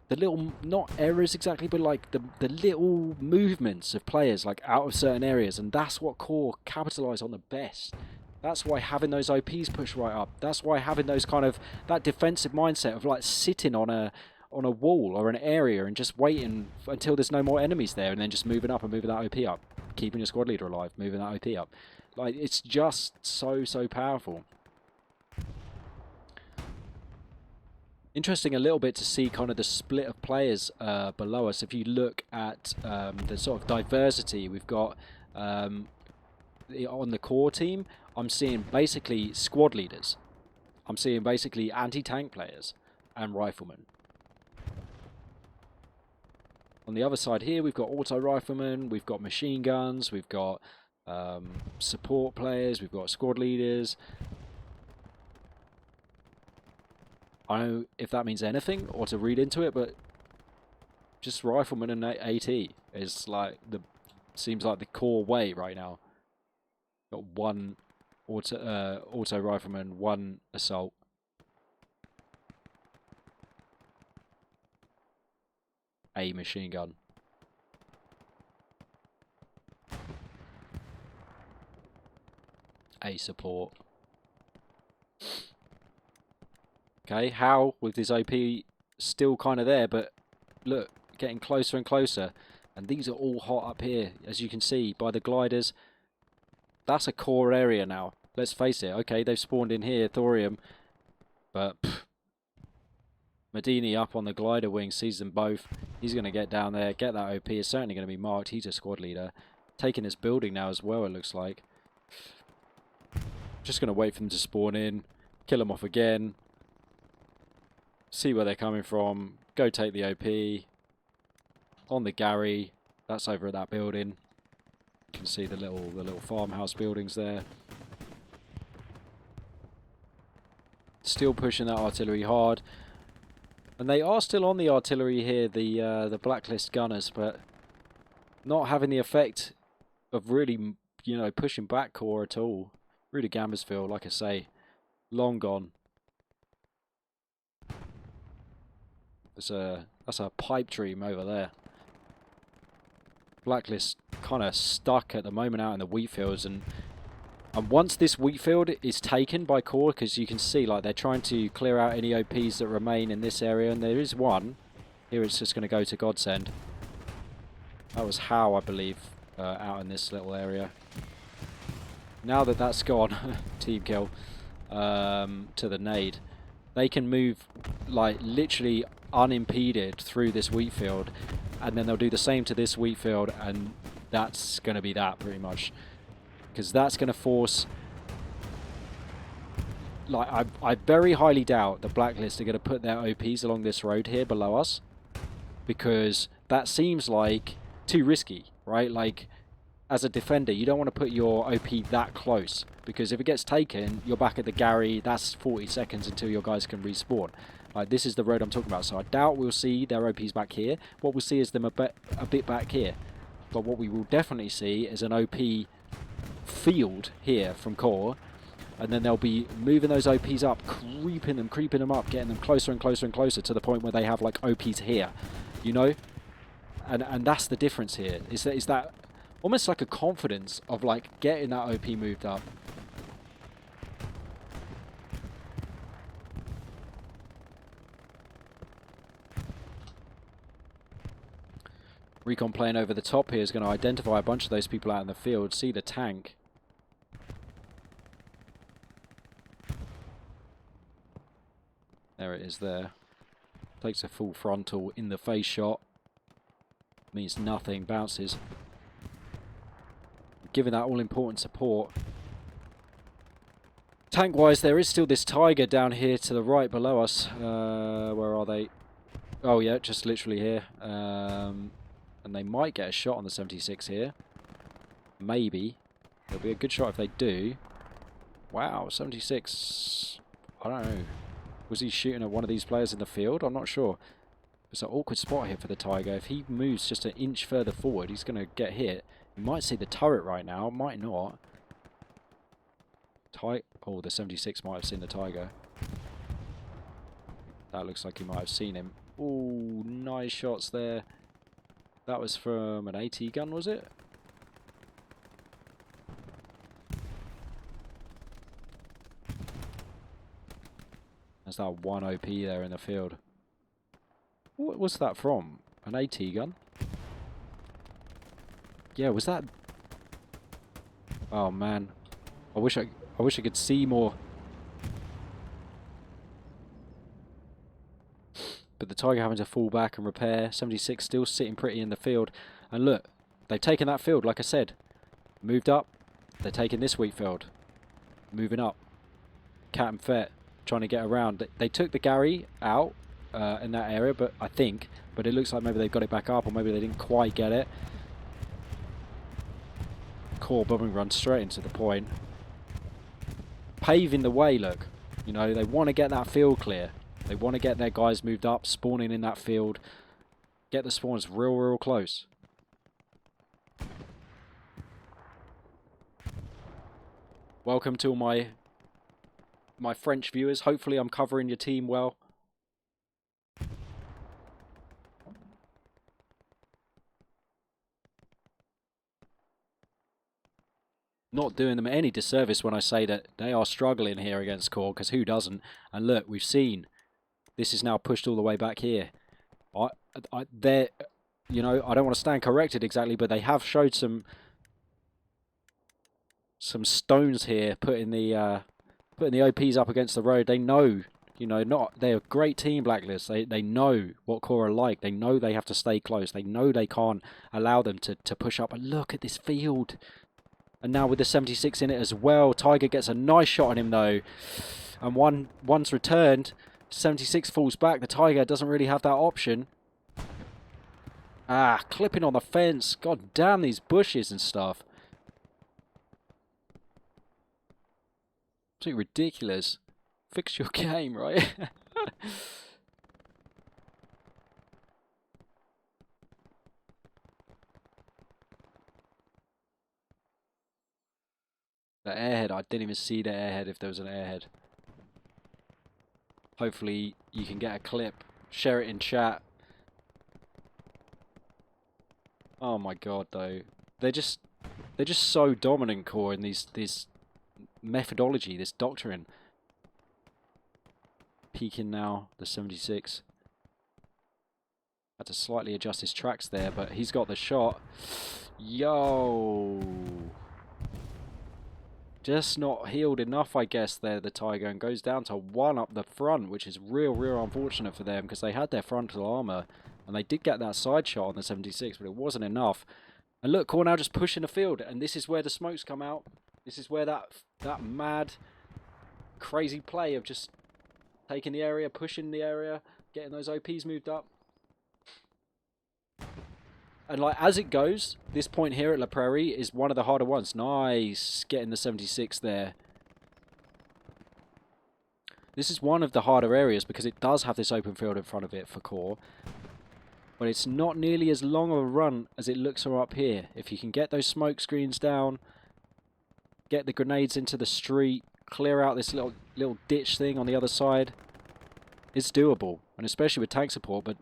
the little, not errors exactly, but like the little movements of players like out of certain areas, and that's what CoRe capitalise on the best. That's why having those OPs push right up. That's why having those kind of, that defensive mindset of like sitting on a wall or an area and just waiting until there's no more enemies there, and then just moving up and moving that OP up, keeping your squad leader alive, moving that OP up. Like, it's just so powerful. Interesting a little bit to see kind of the split of players below us. If you look at the sort of diversity we've got on the CoRe team, I'm seeing basically squad leaders. I'm seeing basically anti-tank players and riflemen. On the other side here, we've got auto riflemen, we've got machine guns, we've got support players, we've got squad leaders. I don't know if that means anything or to read into it, but just rifleman and AT is like seems like the CoRe way right now. Got one auto rifleman, 1 assault. A machine gun. A support. Okay, Hal with his OP still kind of there, but look, getting closer and closer. And these are all hot up here, as you can see by the gliders. That's a core area now. Let's face it. Okay, they've spawned in here, thorium, but Medini up on the glider wing sees them both. He's going to get down there, get that OP. It's certainly going to be marked. He's a squad leader. Taking this building now as well, it looks like. Just going to wait for them to spawn in, kill them off again, see where they're coming from, go take the OP. On the Gary, that's over at that building. You can see the little farmhouse buildings there. Still pushing that artillery hard. And they are still on the artillery here, the Blacklist gunners, but not having the effect of really, you know, pushing back CoRe at all. Ruda Gambersfield, like I say, long gone. That's a pipe dream over there. Blacklist kind of stuck at the moment out in the wheat fields, and once this wheat field is taken by CoRe, because you can see like they're trying to clear out any OPs that remain in this area, and there is one here. It's just going to go to Godsend. That was How, I believe, out in this little area. Now that that's gone, team kill, to the nade, they can move like literally unimpeded through this wheat field, and then they'll do the same to this wheat field, and that's going to be that pretty much, because that's going to force, like, I very highly doubt the Blacklist are going to put their OPs along this road here below us, because that seems like too risky, right? Like, as a defender, you don't want to put your OP that close, because if it gets taken, you're back at the Gary. That's 40 seconds until your guys can respawn. Like, this is the road I'm talking about, so I doubt we'll see their OPs back here. What we'll see is them a bit back here. But what we will definitely see is an OP field here from CoRe, and then they'll be moving those OPs up, creeping them up, getting them closer and closer and closer to the point where they have like OPs here, you know? And that's the difference here. Is that almost like a confidence of like getting that OP moved up. Recon plane over the top here is going to identify a bunch of those people out in the field, see the tank. There it is there. Takes a full frontal in the face shot. Means nothing, bounces. Giving that all-important support. Tank-wise, there is still this Tiger down here to the right below us. Where are they? Oh yeah, just literally here. And they might get a shot on the 76 here. Maybe. It'll be a good shot if they do. Wow, 76. I don't know. Was he shooting at one of these players in the field? I'm not sure. It's an awkward spot here for the Tiger. If he moves just an inch further forward, he's going to get hit. You might see the turret right now. Might not. Oh, the 76 might have seen the Tiger. That looks like he might have seen him. Oh, nice shots there. That was from an AT gun, was it? There's that one OP there in the field. What was that from? An AT gun? Yeah, was that... Oh man. I wish I could see more. But the Tiger having to fall back and repair. 76 still sitting pretty in the field. And look, they've taken that field, like I said. Moved up. They're taking this wheat field. Moving up. Cat and Fet trying to get around. They took the Gary out in that area, but I think. But it looks like maybe they got it back up, or maybe they didn't quite get it. CoRe bombing run straight into the point. Paving the way, look. You know, they want to get that field clear. They want to get their guys moved up, spawning in that field. Get the spawns real close. Welcome to all my French viewers. Hopefully I'm covering your team well. Not doing them any disservice when I say that they are struggling here against CoRe, because who doesn't? And look, we've seen this is now pushed all the way back here. They're, you know, I don't want to stand corrected exactly, but they have showed some stones here, putting the OPs up against the road. They know, you know, they're a great team, Blacklist. They know what CoRe are like. They know they have to stay close. They know they can't allow them to push up. And look at this field. And now with the 76 in it as well, Tiger gets a nice shot on him though. And once returned, 76 falls back. The Tiger doesn't really have that option. Ah, clipping on the fence. God damn these bushes and stuff. Absolutely ridiculous. Fix your game, right? The airhead, I didn't even see the airhead if there was an airhead. Hopefully you can get a clip. Share it in chat. Oh my god though. They're just so dominant, CoRe, in this methodology, this doctrine. Peeking now, the 76. Had to slightly adjust his tracks there, but he's got the shot. Yo! Just not healed enough, I guess, there, the Tiger, and goes down to 1 up the front, which is real unfortunate for them, because they had their frontal armour, and they did get that side shot on the 76, but it wasn't enough. And look, CoRe now just pushing the field, and this is where the smokes come out. This is where that mad, crazy play of just taking the area, pushing the area, getting those OPs moved up. And like as it goes, this point here at La Prairie is one of the harder ones. Nice, getting the 76 there. This is one of the harder areas because it does have this open field in front of it for CoRe. But it's not nearly as long of a run as it looks up here. If you can get those smoke screens down, get the grenades into the street, clear out this little ditch thing on the other side, it's doable. And especially with tank support, but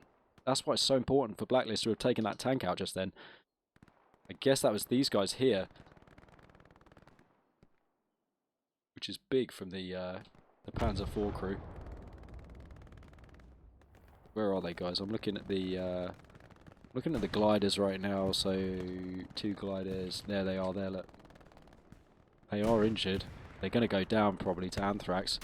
that's why it's so important for Blacklist to have taken that tank out just then. I guess that was these guys here. Which is big from the Panzer IV crew. Where are they, guys? I'm looking at the gliders right now. So 2 gliders. There they are. There, look. They are injured. They're going to go down probably to Anthrax.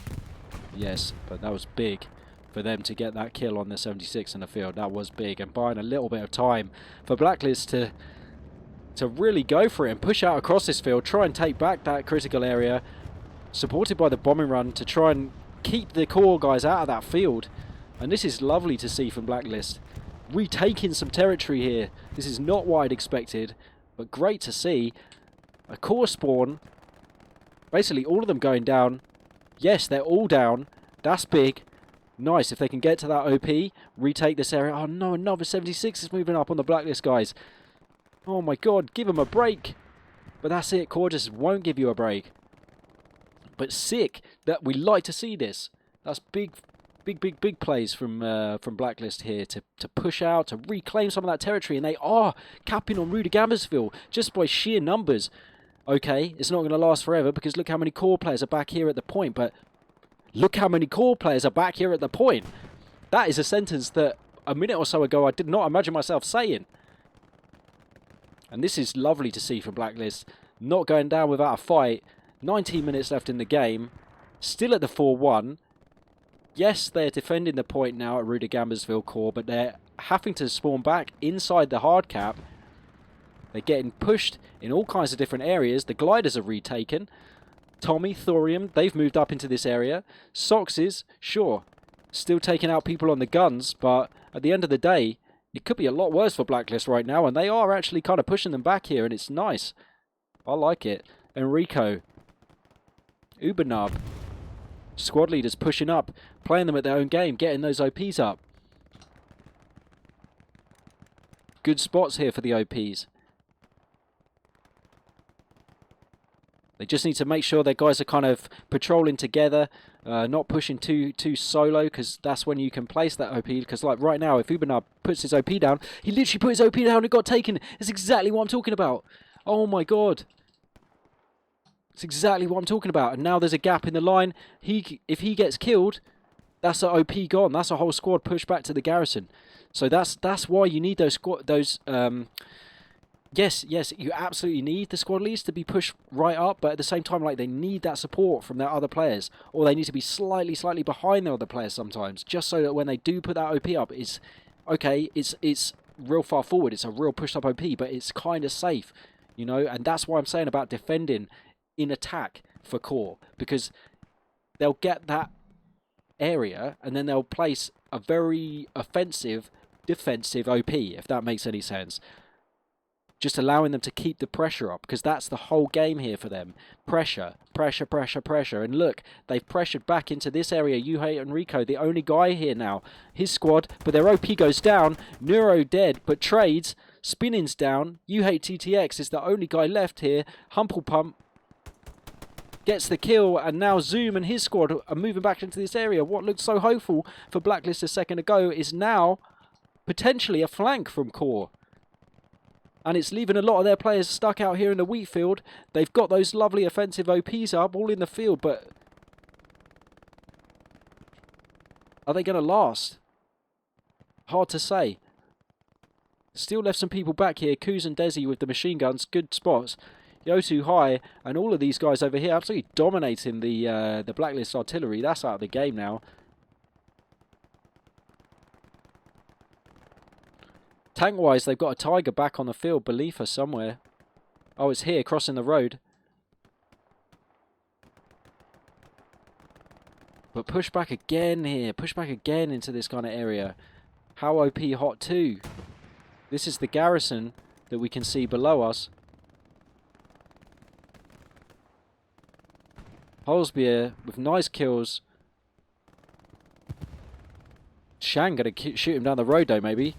Yes, but that was big for them to get that kill on the 76 in the field. That was big, and buying a little bit of time for Blacklist to really go for it and push out across this field, try and take back that critical area, supported by the bombing run to try and keep the CoRe guys out of that field. And this is lovely to see from Blacklist, retaking some territory here. This is not what I'd expected, but great to see. A CoRe spawn, basically all of them going down. Yes, they're all down. That's big. Nice, if they can get to that OP, retake this area. Oh no, another 76 is moving up on the Blacklist, guys. Oh my god, give them a break. But that's it, CoRe just won't give you a break. But sick, that we like to see this. That's big plays from Blacklist here to push out, to reclaim some of that territory. And they are capping on Rue de Gambersville just by sheer numbers. Okay, it's not going to last forever because look how many CoRe players are back here at the point, but look how many CoRe players are back here at the point. That is a sentence that a minute or so ago I did not imagine myself saying. And this is lovely to see from Blacklist. Not going down without a fight. 19 minutes left in the game. Still at the 4-1. Yes, they're defending the point now at Rue de Gambersville CoRe, but they're having to spawn back inside the hard cap. They're getting pushed in all kinds of different areas. The gliders are retaken. Tommy, Thorium, they've moved up into this area. Soxes, sure, still taking out people on the guns, but at the end of the day, it could be a lot worse for Blacklist right now, and they are actually kind of pushing them back here, and it's nice. I like it. Enrico, Ubernab, squad leaders pushing up, playing them at their own game, getting those OPs up. Good spots here for the OPs. They just need to make sure their guys are kind of patrolling together, not pushing too solo, because that's when you can place that OP. Because like right now, if Ubenar puts his OP down, he literally put his OP down and got taken. That's exactly what I'm talking about. Oh my god. That's exactly what I'm talking about. And now there's a gap in the line. If he gets killed, that's an OP gone. That's a whole squad pushed back to the garrison. So that's why you need those Yes, you absolutely need the squad leads to be pushed right up, but at the same time, like, they need that support from their other players, or they need to be slightly behind their other players sometimes, just so that when they do put that OP up, it's okay. It's real far forward. It's a real pushed up OP, but it's kind of safe, you know. And that's why I'm saying about defending in attack for CoRe, because they'll get that area and then they'll place a very offensive defensive OP, if that makes any sense. Just allowing them to keep the pressure up, because that's the whole game here for them. Pressure. And look, they've pressured back into this area. Yuhei and Rico, the only guy here now. His squad, but their OP goes down. Neuro dead, but trades. Spinning's down. Yuhei TTX is the only guy left here. Humplepump gets the kill, and now Zoom and his squad are moving back into this area. What looked so hopeful for Blacklist a second ago is now potentially a flank from CoRe. And it's leaving a lot of their players stuck out here in the wheat field. They've got those lovely offensive OPs up, all in the field, but are they going to last? Hard to say. Still left some people back here. Kuz and Desi with the machine guns, good spots. Yosu high, and all of these guys over here absolutely dominating the Blacklist artillery. That's out of the game now. Tank-wise, they've got a Tiger back on the field, Belifa somewhere. Oh, it's here, crossing the road. But push back again here. Push back again into this kind of area. How OP hot too. This is the garrison that we can see below us. Holsbeer with nice kills. Shang gonna shoot him down the road though, maybe.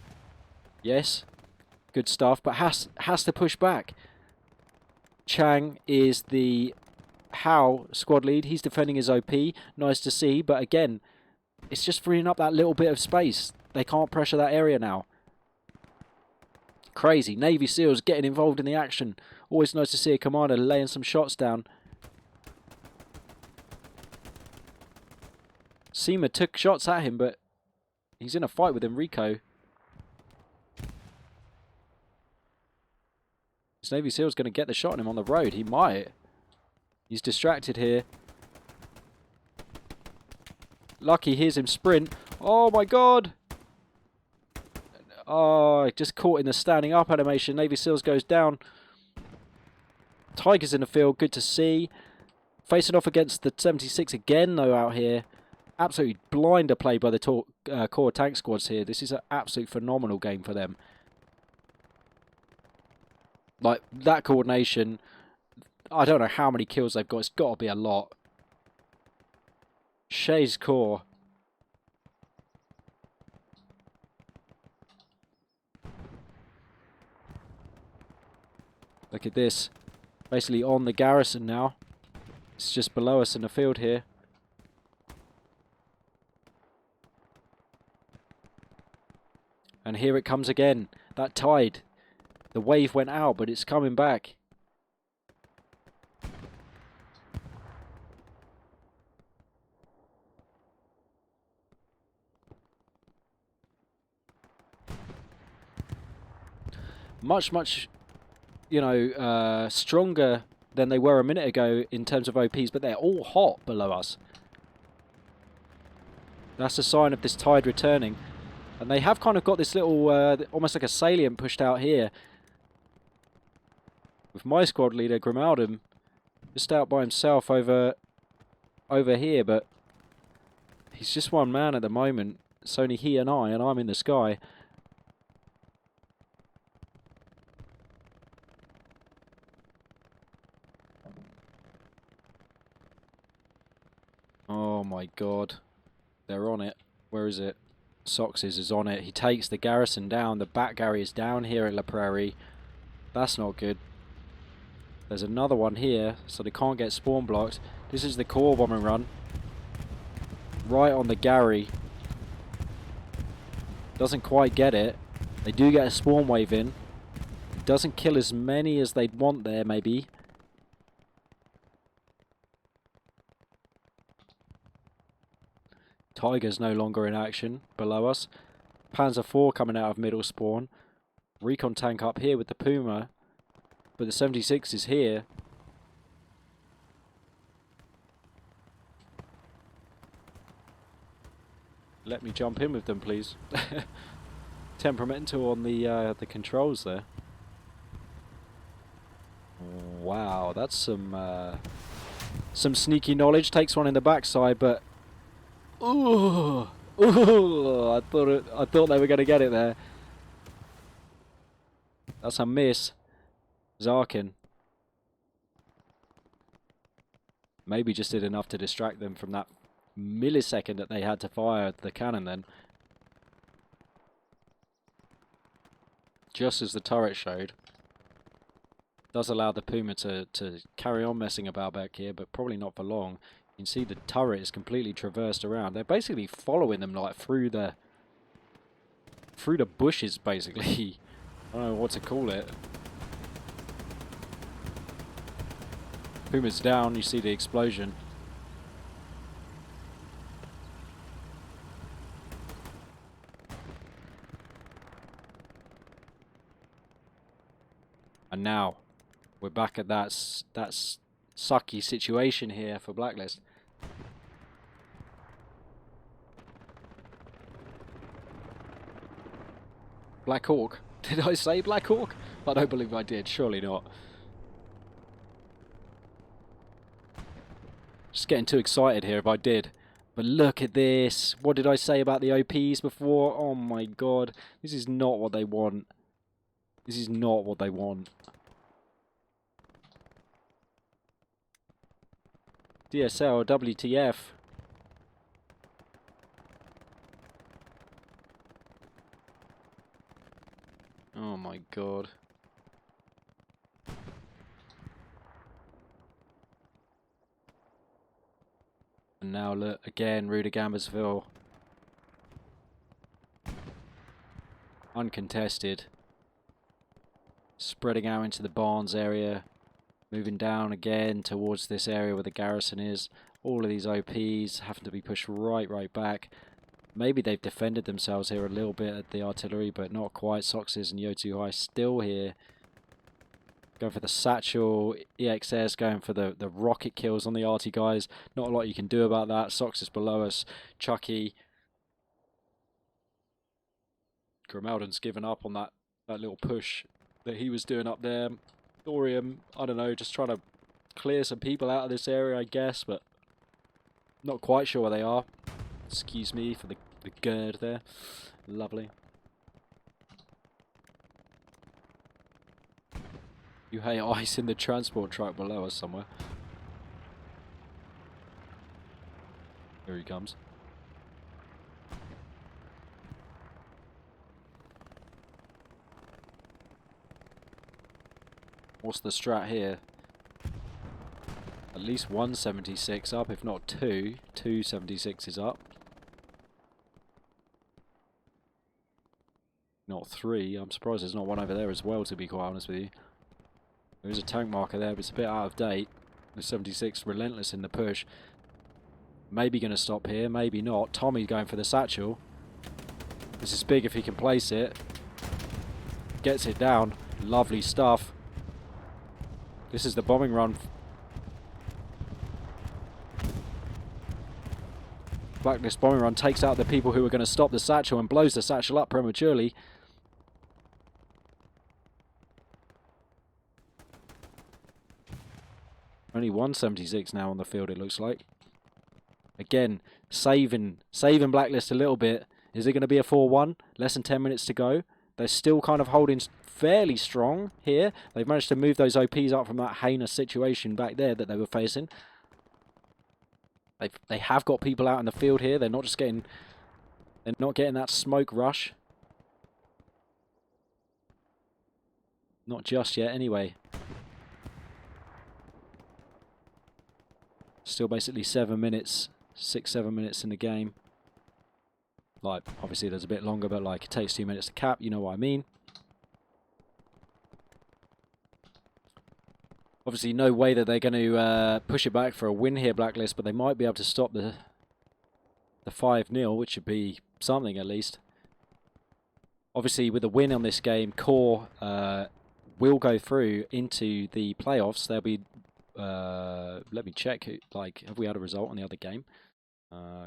Yes, good stuff, but has to push back. Chang is the How squad lead. He's defending his OP. Nice to see, but again, it's just freeing up that little bit of space. They can't pressure that area now. Crazy. Navy SEALs getting involved in the action. Always nice to see a commander laying some shots down. Seema took shots at him, but he's in a fight with Enrico. This Navy SEAL's going to get the shot on him on the road. He might. He's distracted here. Lucky hears him sprint. Oh my god! Oh, just caught in the standing up animation. Navy SEALs goes down. Tiger's in the field. Good to see. Facing off against the 76 again, though, out here. Absolutely blinder play by the CoRe tank squads here. This is an absolute phenomenal game for them. Like, that coordination, I don't know how many kills they've got. It's got to be a lot. Shay's CoRe. Look at this. Basically on the garrison now. It's just below us in the field here. And here it comes again. That tide. The wave went out, but it's coming back. Much, you know, stronger than they were a minute ago in terms of OPs, but they're all hot below us. That's a sign of this tide returning. And they have kind of got this little, almost like a salient pushed out here. With my squad leader, Grimaldum, just out by himself over here, but he's just one man at the moment. It's only he and I'm in the sky. Oh my god. They're on it. Where is it? Soxes is on it. He takes the garrison down. The back Gary is down here at La Prairie. That's not good. There's another one here, so they can't get spawn blocked. This is the CoRe bombing run. Right on the Gary. Doesn't quite get it. They do get a spawn wave in. It doesn't kill as many as they'd want there, maybe. Tiger's no longer in action below us. Panzer IV coming out of middle spawn. Recon tank up here with the Puma. But the 76 is here. Let me jump in with them, please. Temperamental on the controls there. Wow, that's some sneaky knowledge. Takes one in the backside, but ooh, I thought they were going to get it there. That's a miss. Zarkin. Maybe just did enough to distract them from that millisecond that they had to fire the cannon then. Just as the turret showed. Does allow the Puma to carry on messing about back here, but probably not for long. You can see the turret is completely traversed around. They're basically following them like through the bushes, basically. I don't know what to call it. Puma's down, you see the explosion. And now, we're back at that sucky situation here for Blacklist. Black Hawk? Did I say Black Hawk? I don't believe I did, surely not. Just getting too excited here if I did. But look at this. What did I say about the OPs before? Oh my god. This is not what they want. This is not what they want. DSL, WTF. Oh my god. And now look, again, Ruda Gambersville. Uncontested. Spreading out into the Barnes area. Moving down again towards this area where the garrison is. All of these OPs having to be pushed right back. Maybe they've defended themselves here a little bit at the artillery, but not quite. Soxes and Yo2 High still here. Going for the Satchel, EXS going for the rocket kills on the arty guys. Not a lot you can do about that. Sox is below us. Chucky. Grimalden's given up on that little push that he was doing up there. Thorium, I don't know, just trying to clear some people out of this area, I guess, but not quite sure where they are. Excuse me for the gird there. Lovely. You hate ice in the transport truck below us somewhere. Here he comes. What's the strat here? At least one 76 up, if not two. Two 76s up. Not three. I'm surprised there's not one over there as well, to be quite honest with you. There is a tank marker there, but it's a bit out of date. The 76 relentless in the push. Maybe going to stop here, maybe not. Tommy going for the Satchel. This is big if he can place it. Gets it down. Lovely stuff. This is the bombing run. Blacklist bombing run takes out the people who are going to stop the Satchel and blows the Satchel up prematurely. Only 176 now on the field, it looks like. Again, saving Blacklist a little bit. Is it going to be a 4-1? Less than 10 minutes to go. They're still kind of holding fairly strong here. They've managed to move those OPs up from that heinous situation back there that they were facing. They have got people out in the field here. They're not just getting... They're not getting that smoke rush. Not just yet, anyway. Still basically 7 minutes, 6-7 minutes in the game. Like, obviously there's a bit longer, but like it takes 2 minutes to cap, you know what I mean. Obviously no way that they're going to push it back for a win here, Blacklist, but they might be able to stop the 5-0, which should be something at least. Obviously with a win on this game, CoRe will go through into the playoffs. They'll be, let me check, like, have we had a result on the other game?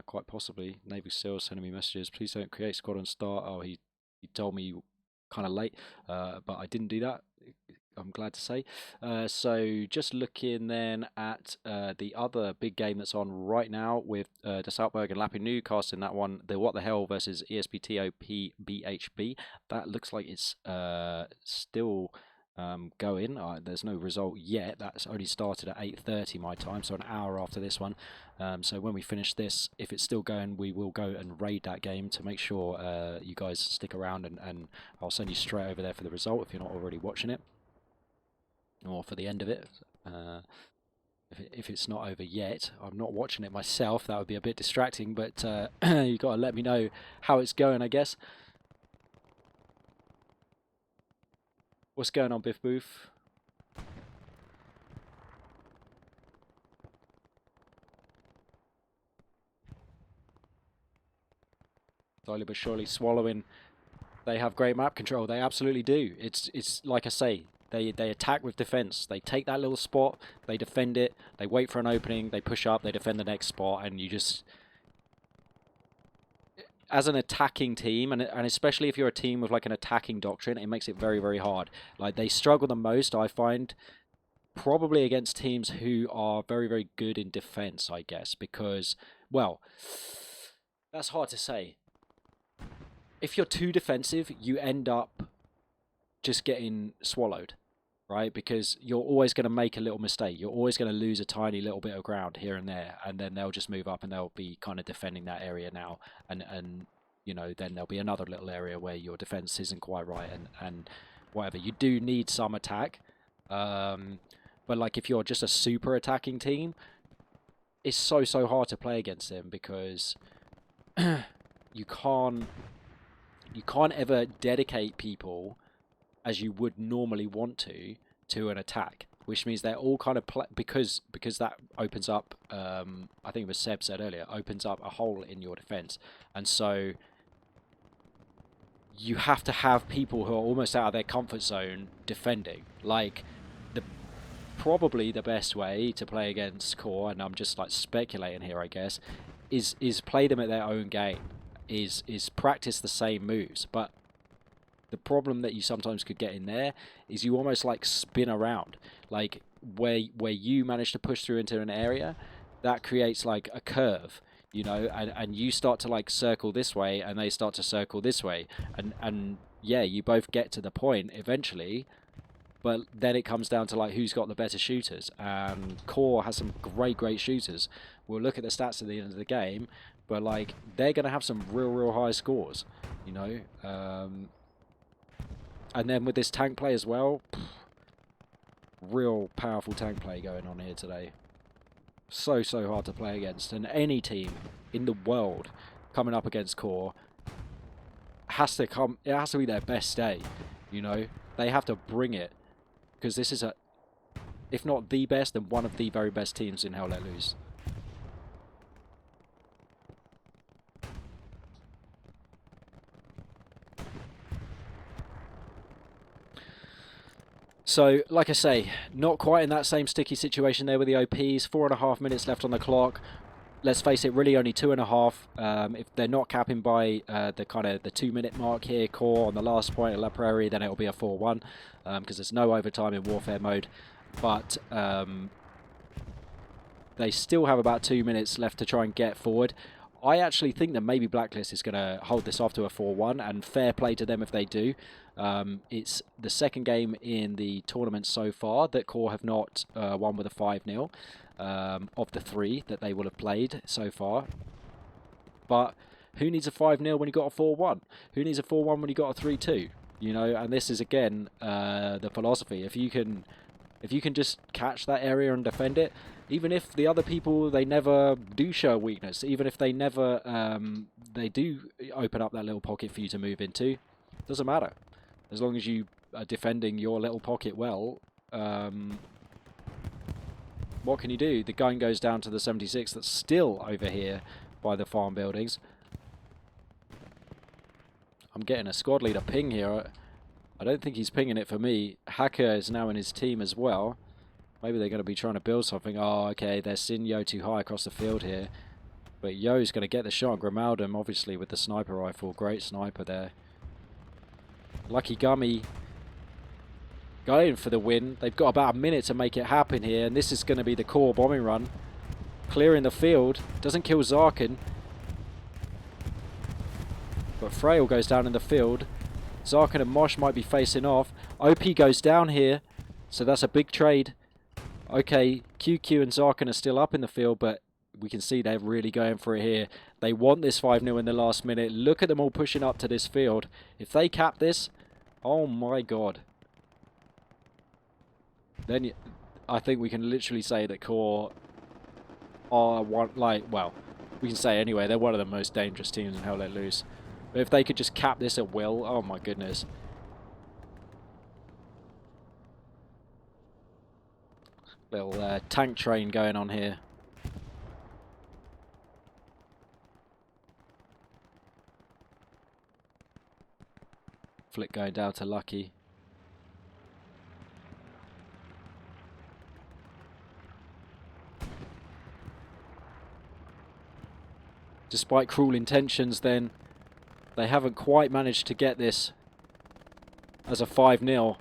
Quite possibly. Navy SEAL sending me messages. Please don't create squad and start. Oh, he told me kind of late, but I didn't do that. I'm glad to say. So just looking then at the other big game that's on right now with De Saltberg and Lapinu casting that one, the What the Hell versus ESPTOP BHB. That looks like it's still going. There's no result yet. That's only started at 8:30 my time, so an hour after this one. So when we finish this, if it's still going, we will go and raid that game to make sure you guys stick around, and I'll send you straight over there for the result if you're not already watching it, or for the end of it. If it's not over yet. I'm not watching it myself. That would be a bit distracting, but you got to let me know how it's going, I guess. What's going on, Biff Booth? Slowly but surely swallowing. They have great map control. They absolutely do. It's like I say, they attack with defense. They take that little spot, they defend it, they wait for an opening, they push up, they defend the next spot, and you just, as an attacking team, and especially if you're a team with like an attacking doctrine, it makes it very, very hard. Like, they struggle the most, I find, probably against teams who are very, very good in defense, I guess, because, well, that's hard to say. If you're too defensive, you end up just getting swallowed, right? Because you're always going to make a little mistake. You're always going to lose a tiny little bit of ground here and there, and then they'll just move up and they'll be kind of defending that area now. And you know, then there'll be another little area where your defense isn't quite right, and whatever. You do need some attack. But like, if you're just a super attacking team, it's so hard to play against them, because you can't ever dedicate people as you would normally want to an attack, which means they're all kind of because that opens up, I think it was Seb said earlier, opens up a hole in your defense, and so you have to have people who are almost out of their comfort zone defending. Like, probably the best way to play against CoRe, and I'm just like speculating here, I guess, is play them at their own game. Is practice the same moves, but the problem that you sometimes could get in there is you almost like spin around, like where you manage to push through into an area, that creates like a curve, you know, and you start to like circle this way and they start to circle this way, and yeah, you both get to the point eventually, but then it comes down to like who's got the better shooters, and CoRe has some great shooters. We'll look at the stats at the end of the game, but like, they're going to have some real high scores, you know. And then with this tank play as well, real powerful tank play going on here today. So hard to play against, and any team in the world coming up against CoRe has to be their best day, you know. They have to bring it, because this is if not the best, then one of the very best teams in Hell Let Loose. So, like I say, not quite in that same sticky situation there with the OPs. 4.5 minutes left on the clock. Let's face it, really only 2.5. If they're not capping by the 2-minute mark here, CoRe on the last point at La Prairie, then it'll be a 4-1, because there's no overtime in warfare mode. But they still have about 2 minutes left to try and get forward. I actually think that maybe Blacklist is going to hold this off to a 4-1, and fair play to them if they do. It's the second game in the tournament so far that CoRe have not won with a 5-0 of the 3 that they will have played so far. But who needs a 5-0 when you got a 4-1? Who needs a 4-1 when you got a 3-2? You know, and this is again the philosophy. If you can just catch that area and defend it, Even if the other people, they never do show a weakness, even if they never, they do open up that little pocket for you to move into, doesn't matter. As long as you are defending your little pocket well, what can you do? The gun goes down to the 76 that's still over here by the farm buildings. I'm getting a squad leader ping here. I don't think he's pinging it for me. Hacker is now in his team as well. Maybe they're going to be trying to build something. Oh, okay, they're seeing Yo too high across the field here. But Yo's going to get the shot on Grimaldum, obviously, with the sniper rifle. Great sniper there. Lucky Gummy going for the win. They've got about a minute to make it happen here, and this is going to be the CoRe bombing run. Clearing the field. Doesn't kill Zarkin. But Frail goes down in the field. Zarkin and Mosh might be facing off. OP goes down here, so that's a big trade. Okay, QQ and Zarkin are still up in the field, but we can see they're really going for it here. They want this 5-0 in the last minute. Look at them all pushing up to this field. If they cap this, oh my god. Then I think we can literally say that CoRe are well, we can say anyway, they're one of the most dangerous teams in Hell Let Loose. But if they could just cap this at will, oh my goodness. Little tank train going on here. Flick going down to Lucky. Despite cruel intentions then, they haven't quite managed to get this as a 5-0.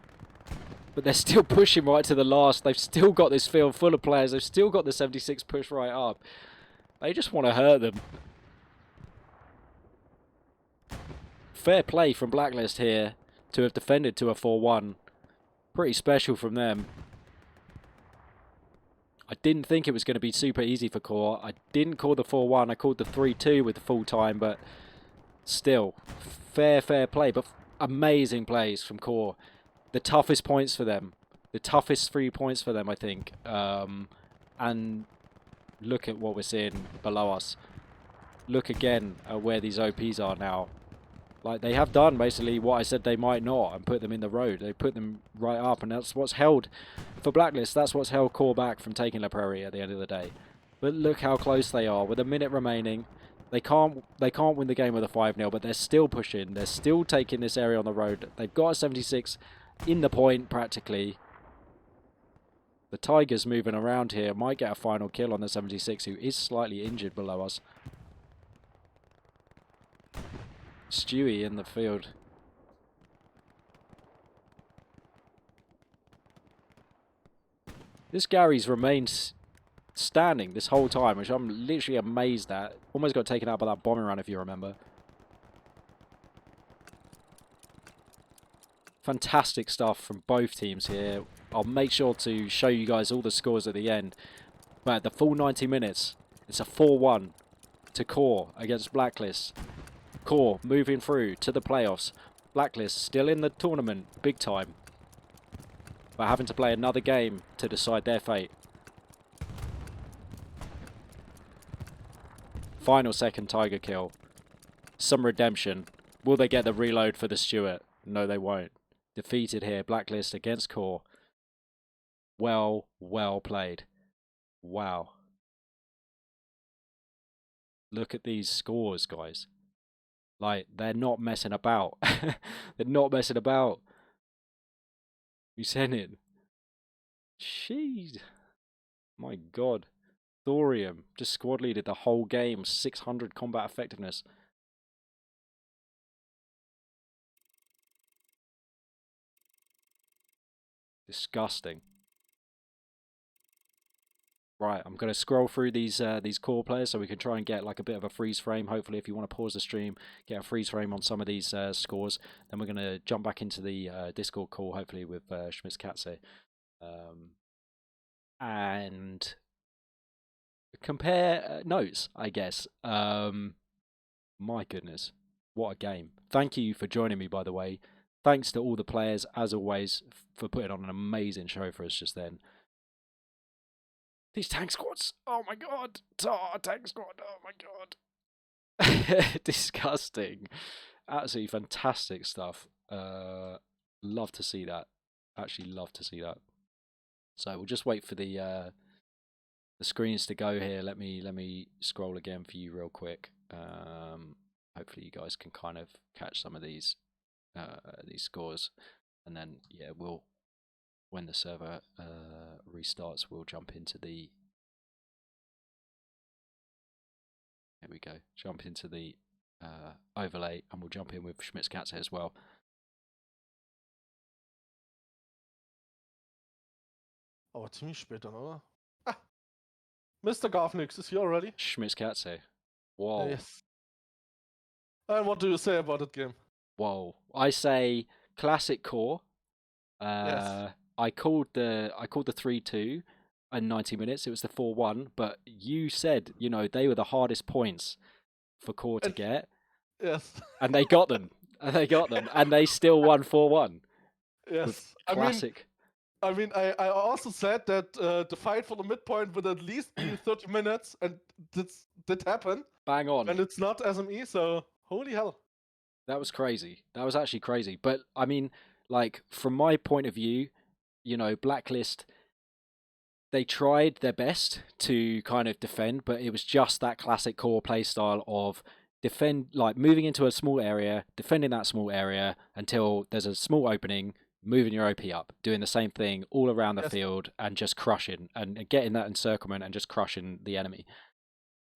But they're still pushing right to the last. They've still got this field full of players. They've still got the 76 push right up. They just want to hurt them. Fair play from Blacklist here to have defended to a 4-1. Pretty special from them. I didn't think it was going to be super easy for CoRe. I didn't call the 4-1. I called the 3-2 with the full time, but still, fair play. But amazing plays from CoRe. The toughest points for them. The toughest 3 points for them, I think. And look at what we're seeing below us. Look again at where these OPs are now. Like, they have done basically what I said they might not and put them in the road. They put them right up, and that's what's held, for Blacklist, that's what's held CoRe back from taking La Prairie at the end of the day. But look how close they are. With a minute remaining, they can't win the game with a 5-0, but they're still pushing. They're still taking this area on the road. They've got a 76 in the point, practically. The Tiger's moving around here. Might get a final kill on the 76, who is slightly injured below us. Stewie in the field. This Gary's remained standing this whole time, which I'm literally amazed at. Almost got taken out by that bombing run, if you remember. Fantastic stuff from both teams here. I'll make sure to show you guys all the scores at the end. But the full 90 minutes, it's a 4-1 to CoRe against Blacklist. CoRe moving through to the playoffs. Blacklist still in the tournament, big time. But having to play another game to decide their fate. Final second Tiger kill. Some redemption. Will they get the reload for the Stewart? No, they won't. Defeated here, Blacklist against CoRe. Well played. Wow. Look at these scores, guys. Like, they're not messing about. They're not messing about. You sent it. Jeez. My god. Thorium just squad leaded the whole game. 600 combat effectiveness. Disgusting. Right, I'm going to scroll through these CoRe players so we can try and get like a bit of a freeze frame. Hopefully, if you want to pause the stream, get a freeze frame on some of these scores. Then we're going to jump back into the Discord call, hopefully with Schmitz Katze. And compare notes, I guess. My goodness, what a game. Thank you for joining me, by the way. Thanks to all the players, as always, for putting on an amazing show for us just then. These tank squads. Oh my god. Tank squad. Oh my god. Disgusting. Absolutely fantastic stuff. Love to see that. Actually, love to see that. So we'll just wait for the screens to go here. Let me scroll again for you real quick. Hopefully you guys can kind of catch some of these scores, and then yeah, we'll when the server restarts, we'll jump into the. Here we go. Jump into the overlay, and we'll jump in with Schmitzkatze as well. Aber ziemlich spät dann, oder? Ah, Mr. Garfnix is here already. Schmitzkatze. Whoa. Yes. And what do you say about that game? Whoa. I say classic core. Yes. I called the 3-2 in 90 minutes. It was the 4-1, but you said, they were the hardest points for core to get. Yes. And they got them. And they still won 4-1. Yes. Classic. I also said that the fight for the midpoint would at least be 30 minutes, and this did happen. Bang on. And it's not SME, so holy hell. That was crazy. That was actually crazy. But, I mean, like, from my point of view, Blacklist, they tried their best to kind of defend, but it was just that classic core playstyle of defend, like moving into a small area, defending that small area until there's a small opening, moving your OP up, doing the same thing all around the field and just crushing and getting that encirclement and just crushing the enemy.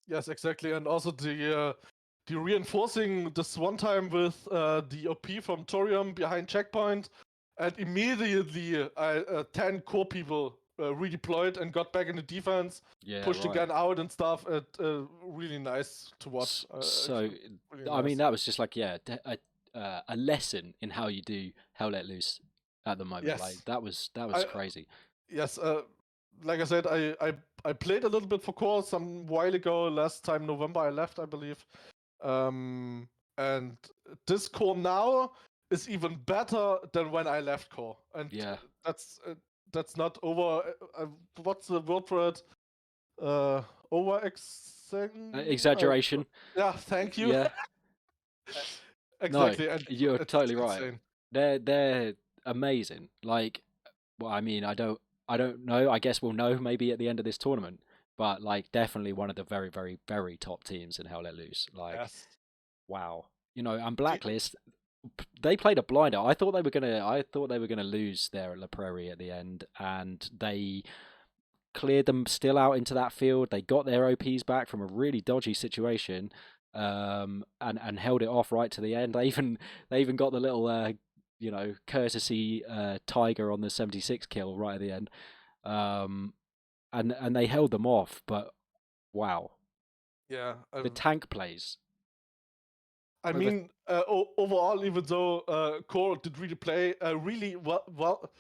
Yes, exactly. And also the reinforcing this one time with the OP from Thorium behind checkpoint, and immediately 10 core people redeployed and got back in the defense, pushed again out and stuff. Really nice to watch. Really I mean, that was just like, a lesson in how you do Hell Let Loose at the moment. Yes. Like that was crazy. Yes, like I said, I played a little bit for core some while ago. Last time November I left, I believe. And this core now is even better than when I left core. And that's not over. What's the word for it? Exaggeration. Yeah, thank you. Yeah. Exactly. No, and you're totally insane. right. They're amazing. Like, well, I mean, I don't know. I guess we'll know maybe at the end of this tournament. But like, definitely one of the very, very, very top teams in Hell Let Loose. Like, wow. And Blacklist, they played a blinder. I thought they were gonna lose there at La Prairie at the end, and they cleared them still out into that field. They got their OPs back from a really dodgy situation, and held it off right to the end. They even got the little courtesy tiger on the 76 kill right at the end, and they held them off. But wow, the tank plays. I mean, overall, even though CoRe did really play really well,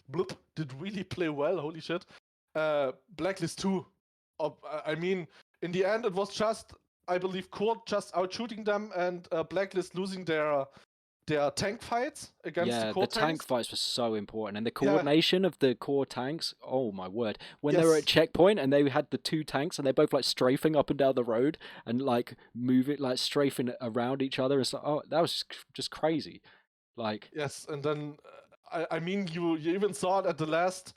did really play well. Holy shit! Blacklist 2. I mean, in the end, it was just, I believe, CoRe just outshooting them, and Blacklist losing their tank fights against the core tanks. The tank fights were so important, and the coordination of the core tanks. Oh my word! When they were at checkpoint and they had the two tanks and they're both like strafing up and down the road and like moving, like strafing around each other, it's like, oh, that was just crazy. Like, yes, and then I mean, you even saw it at the last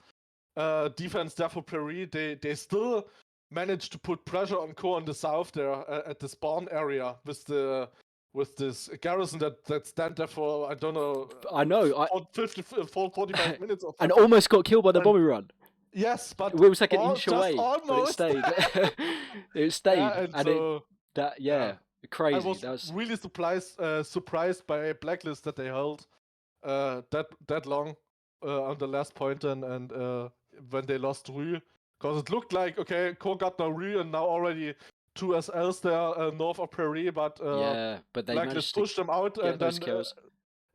defense there for Prairie. They still managed to put pressure on core in the south there at the spawn area with this garrison that stand there for, I don't know. I know. 45 minutes or something. And almost got killed by the bombing run. Yes, but it was like an inch away, almost. But it stayed. It stayed, crazy. I was really surprised by Blacklist that they held that long on the last point and when they lost Rue, because it looked like, okay, CoRe got now Rue and now already 2 SLs there north of Prairie, but but they Blacklist pushed them out, and then kills.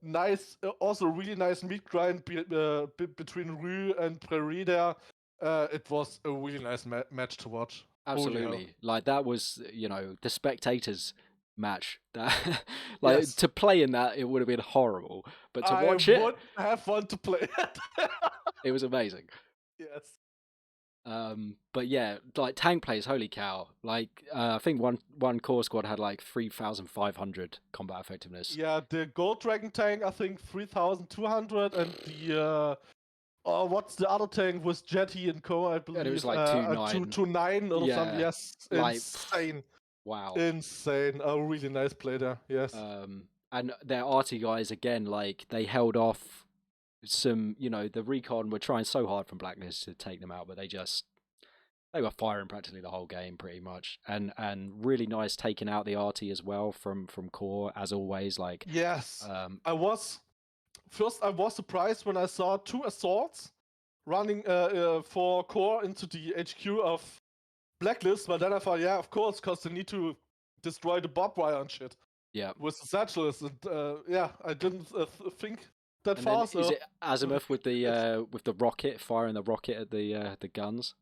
Nice, also really nice meat grind between Rue and Prairie there. It was a really nice match to watch. Absolutely, like that was the spectators' match. That to play in that, it would have been horrible, but to watch it, I would have fun to play it. It was amazing. Yes. But yeah, like tank plays, holy cow! Like I think one core squad had like 3,500 combat effectiveness. Yeah, the Gold Dragon tank, I think 3,200, and the oh, what's the other tank with Jetty and Co? I And it was believe like 2.9. 229 or something. Yeah, Yes, like insane, wow. insane. A really nice play there. Yes. And their arty guys again, like they held off some. The recon were trying so hard from Blacklist to take them out, but they were firing practically the whole game pretty much, and really nice taking out the arty as well from core as always. Like Yes. um, I was surprised when I saw two assaults running for core into the HQ of Blacklist, but then I thought, yeah, of course, because they need to destroy the barbed wire and shit yeah. with the satchels, and yeah, I didn't think that And then far. is So it Azimuth with the rocket firing the rocket at the guns?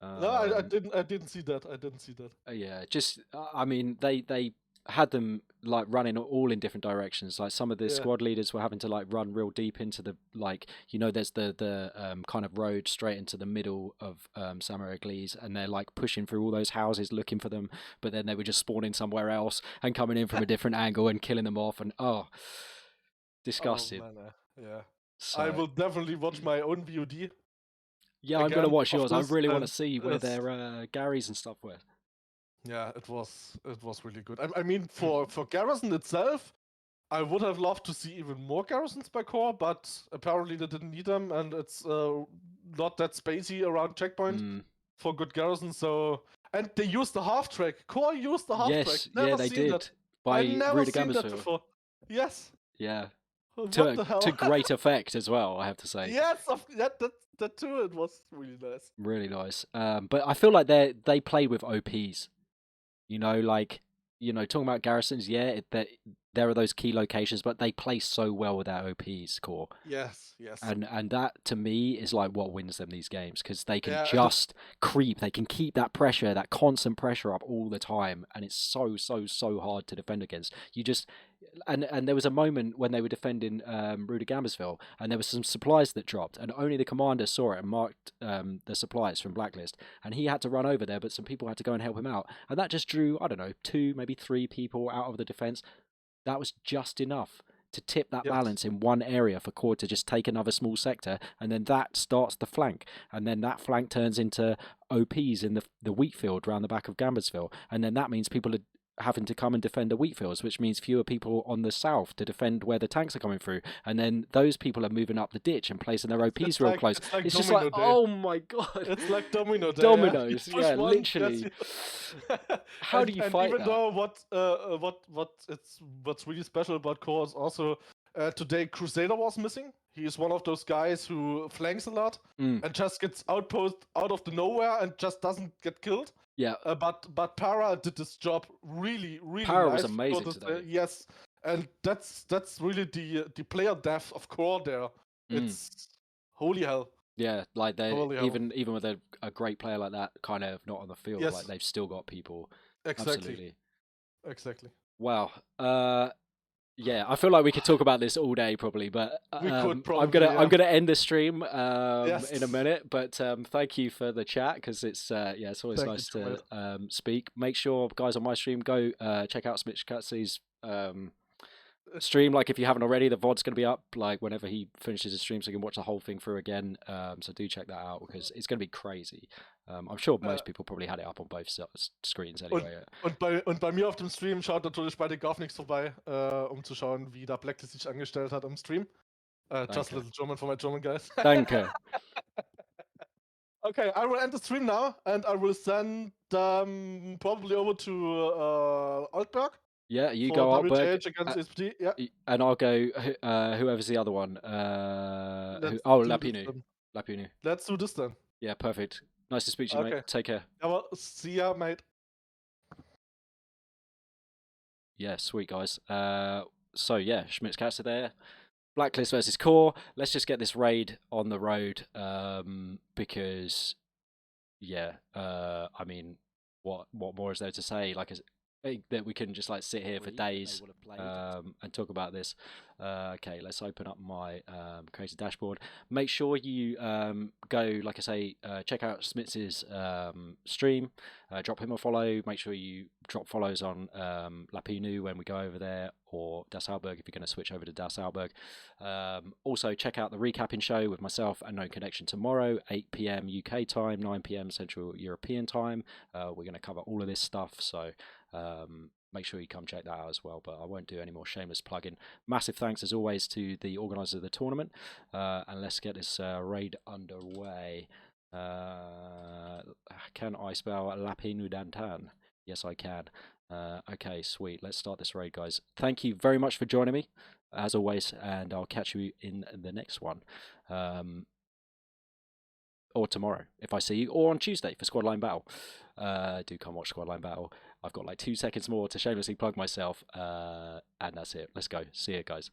no, I Um, didn't. I didn't see that. I didn't see that. yeah, just I mean they had them like running all in different directions. Like some of the Yeah. squad leaders were having to like run real deep into the there's the kind of road straight into the middle of Samurai Glees, and they're like pushing through all those houses looking for them, but then they were just spawning somewhere else and coming in from a different angle and killing them off, and Oh disgusting. man, yeah. I So will definitely watch my own VOD yeah, I'm gonna again watch of yours. I this, really want to and see where it's, their Garys and stuff were. yeah, it was really good. I mean, for Garrison itself, I would have loved to see even more garrisons by core, but apparently they didn't need them, and it's not that spacey around checkpoint Mm. for good garrisons. So, and they used the half track. Core used the half track. Yes, yeah, Never they seen that. did I by never Ruda seen that Gammersville. before. Yes. Yeah, What to the to hell? great effect as well, I have to say. Yes, that too. It was really nice. Really nice. But I feel like they play with OPs. Like talking about garrisons. Yeah, there are those key locations, but they play so well with their OPs core, Yes, yes. and that to me is like what wins them these games because they can Yeah, and just creep. They can keep that pressure, that constant pressure up all the time, and it's so hard to defend against. You just and there was a moment when they were defending Ruda Gambersville, and there were some supplies that dropped, and only the commander saw it and marked the supplies from Blacklist, and he had to run over there, but some people had to go and help him out, and that just drew, I don't know, two, maybe three people out of the defense. That was just enough to tip that yes, balance in one area for core to just take another small sector, and then that starts the flank, and then that flank turns into OPs in the wheat field around the back of Gambersville, and then that means people are having to come and defend the wheat fields, which means fewer people on the south to defend where the tanks are coming through, and then those people are moving up the ditch and placing their OPs real close. it's like It's just like, Domino Day. oh my god, It's like Domino Day. Yeah, you dominoes. push Yeah, one, yes, literally. How do and you and fight even that? though what's really special about Core is also today Crusader was missing. He is one of those guys who flanks a lot Mm, and just gets outpost out of the nowhere and just doesn't get killed. yeah, But Para did this job really Power was nice. amazing today. Yes, and that's really the player depth of Core there. Mm. It's holy hell, Yeah, like they holy hell. even with a great player like that kind of not on the field, like Yes, they've still got people. exactly, Absolutely. exactly. Wow. Yeah, I feel like we could talk about this all day probably, but We could I'm probably, gonna I'm yeah. gonna end the stream Yes. in a minute. But thank you for the chat because it's it's always Thank you nice too, to mate. speak. Make sure guys on my stream go check out Smitch Katsy's stream. Like if you haven't already, the VOD's gonna be up like whenever he finishes his stream, so you can watch the whole thing through again. So do check that out because it's gonna be crazy. I'm sure Äh, most people probably had it up on both screens und, anyway. und bei mir auf dem Stream schaut natürlich bei den Grafniks vorbei, um zu schauen, wie da Blacklist sich angestellt hat im Stream. Just a Danke. little German for my German guys. Danke. Okay, I will end the stream now, and I will send probably over to Altberg Yeah, you for go Altberg, WTH against SPD. Yeah, and I'll go whoever's the other one. let's do this Lapinu. then. Lapinu. Let's do this then. Yeah, perfect. Nice to speak to you, Okay. mate. Take care. Yeah, well, see ya, mate. Yeah, sweet guys. So yeah, Schmitz Cats are there. Blacklist versus Core. Let's just get this raid on the road. Because yeah, I mean, what more is there to say? Like that we can just like sit here for days and talk about this. Okay, let's open up my creator dashboard. Make sure you go, like I say, check out Smitz's stream. Drop him a follow. Make sure you drop follows on Lapinu when we go over there, or Das Alberg if you're going to switch over to Das Alberg. Also, check out the recapping show with myself and No Connection tomorrow, 8 p.m. UK time, 9 p.m. Central European time. We're going to cover all of this stuff, so make sure you come check that out as well. But I won't do any more shameless plugging. Massive thanks as always to the organisers of the tournament, and let's get this raid underway. Can I spell Lapinudantan? Yes, I can. Okay, sweet. Let's start this raid, guys. Thank you very much for joining me, as always, and I'll catch you in the next one. Or tomorrow, if I see you, or on Tuesday for Squad Line Battle. Do come watch Squad Line Battle. I've got like 2 seconds more to shamelessly plug myself, and that's it. Let's go. See you guys.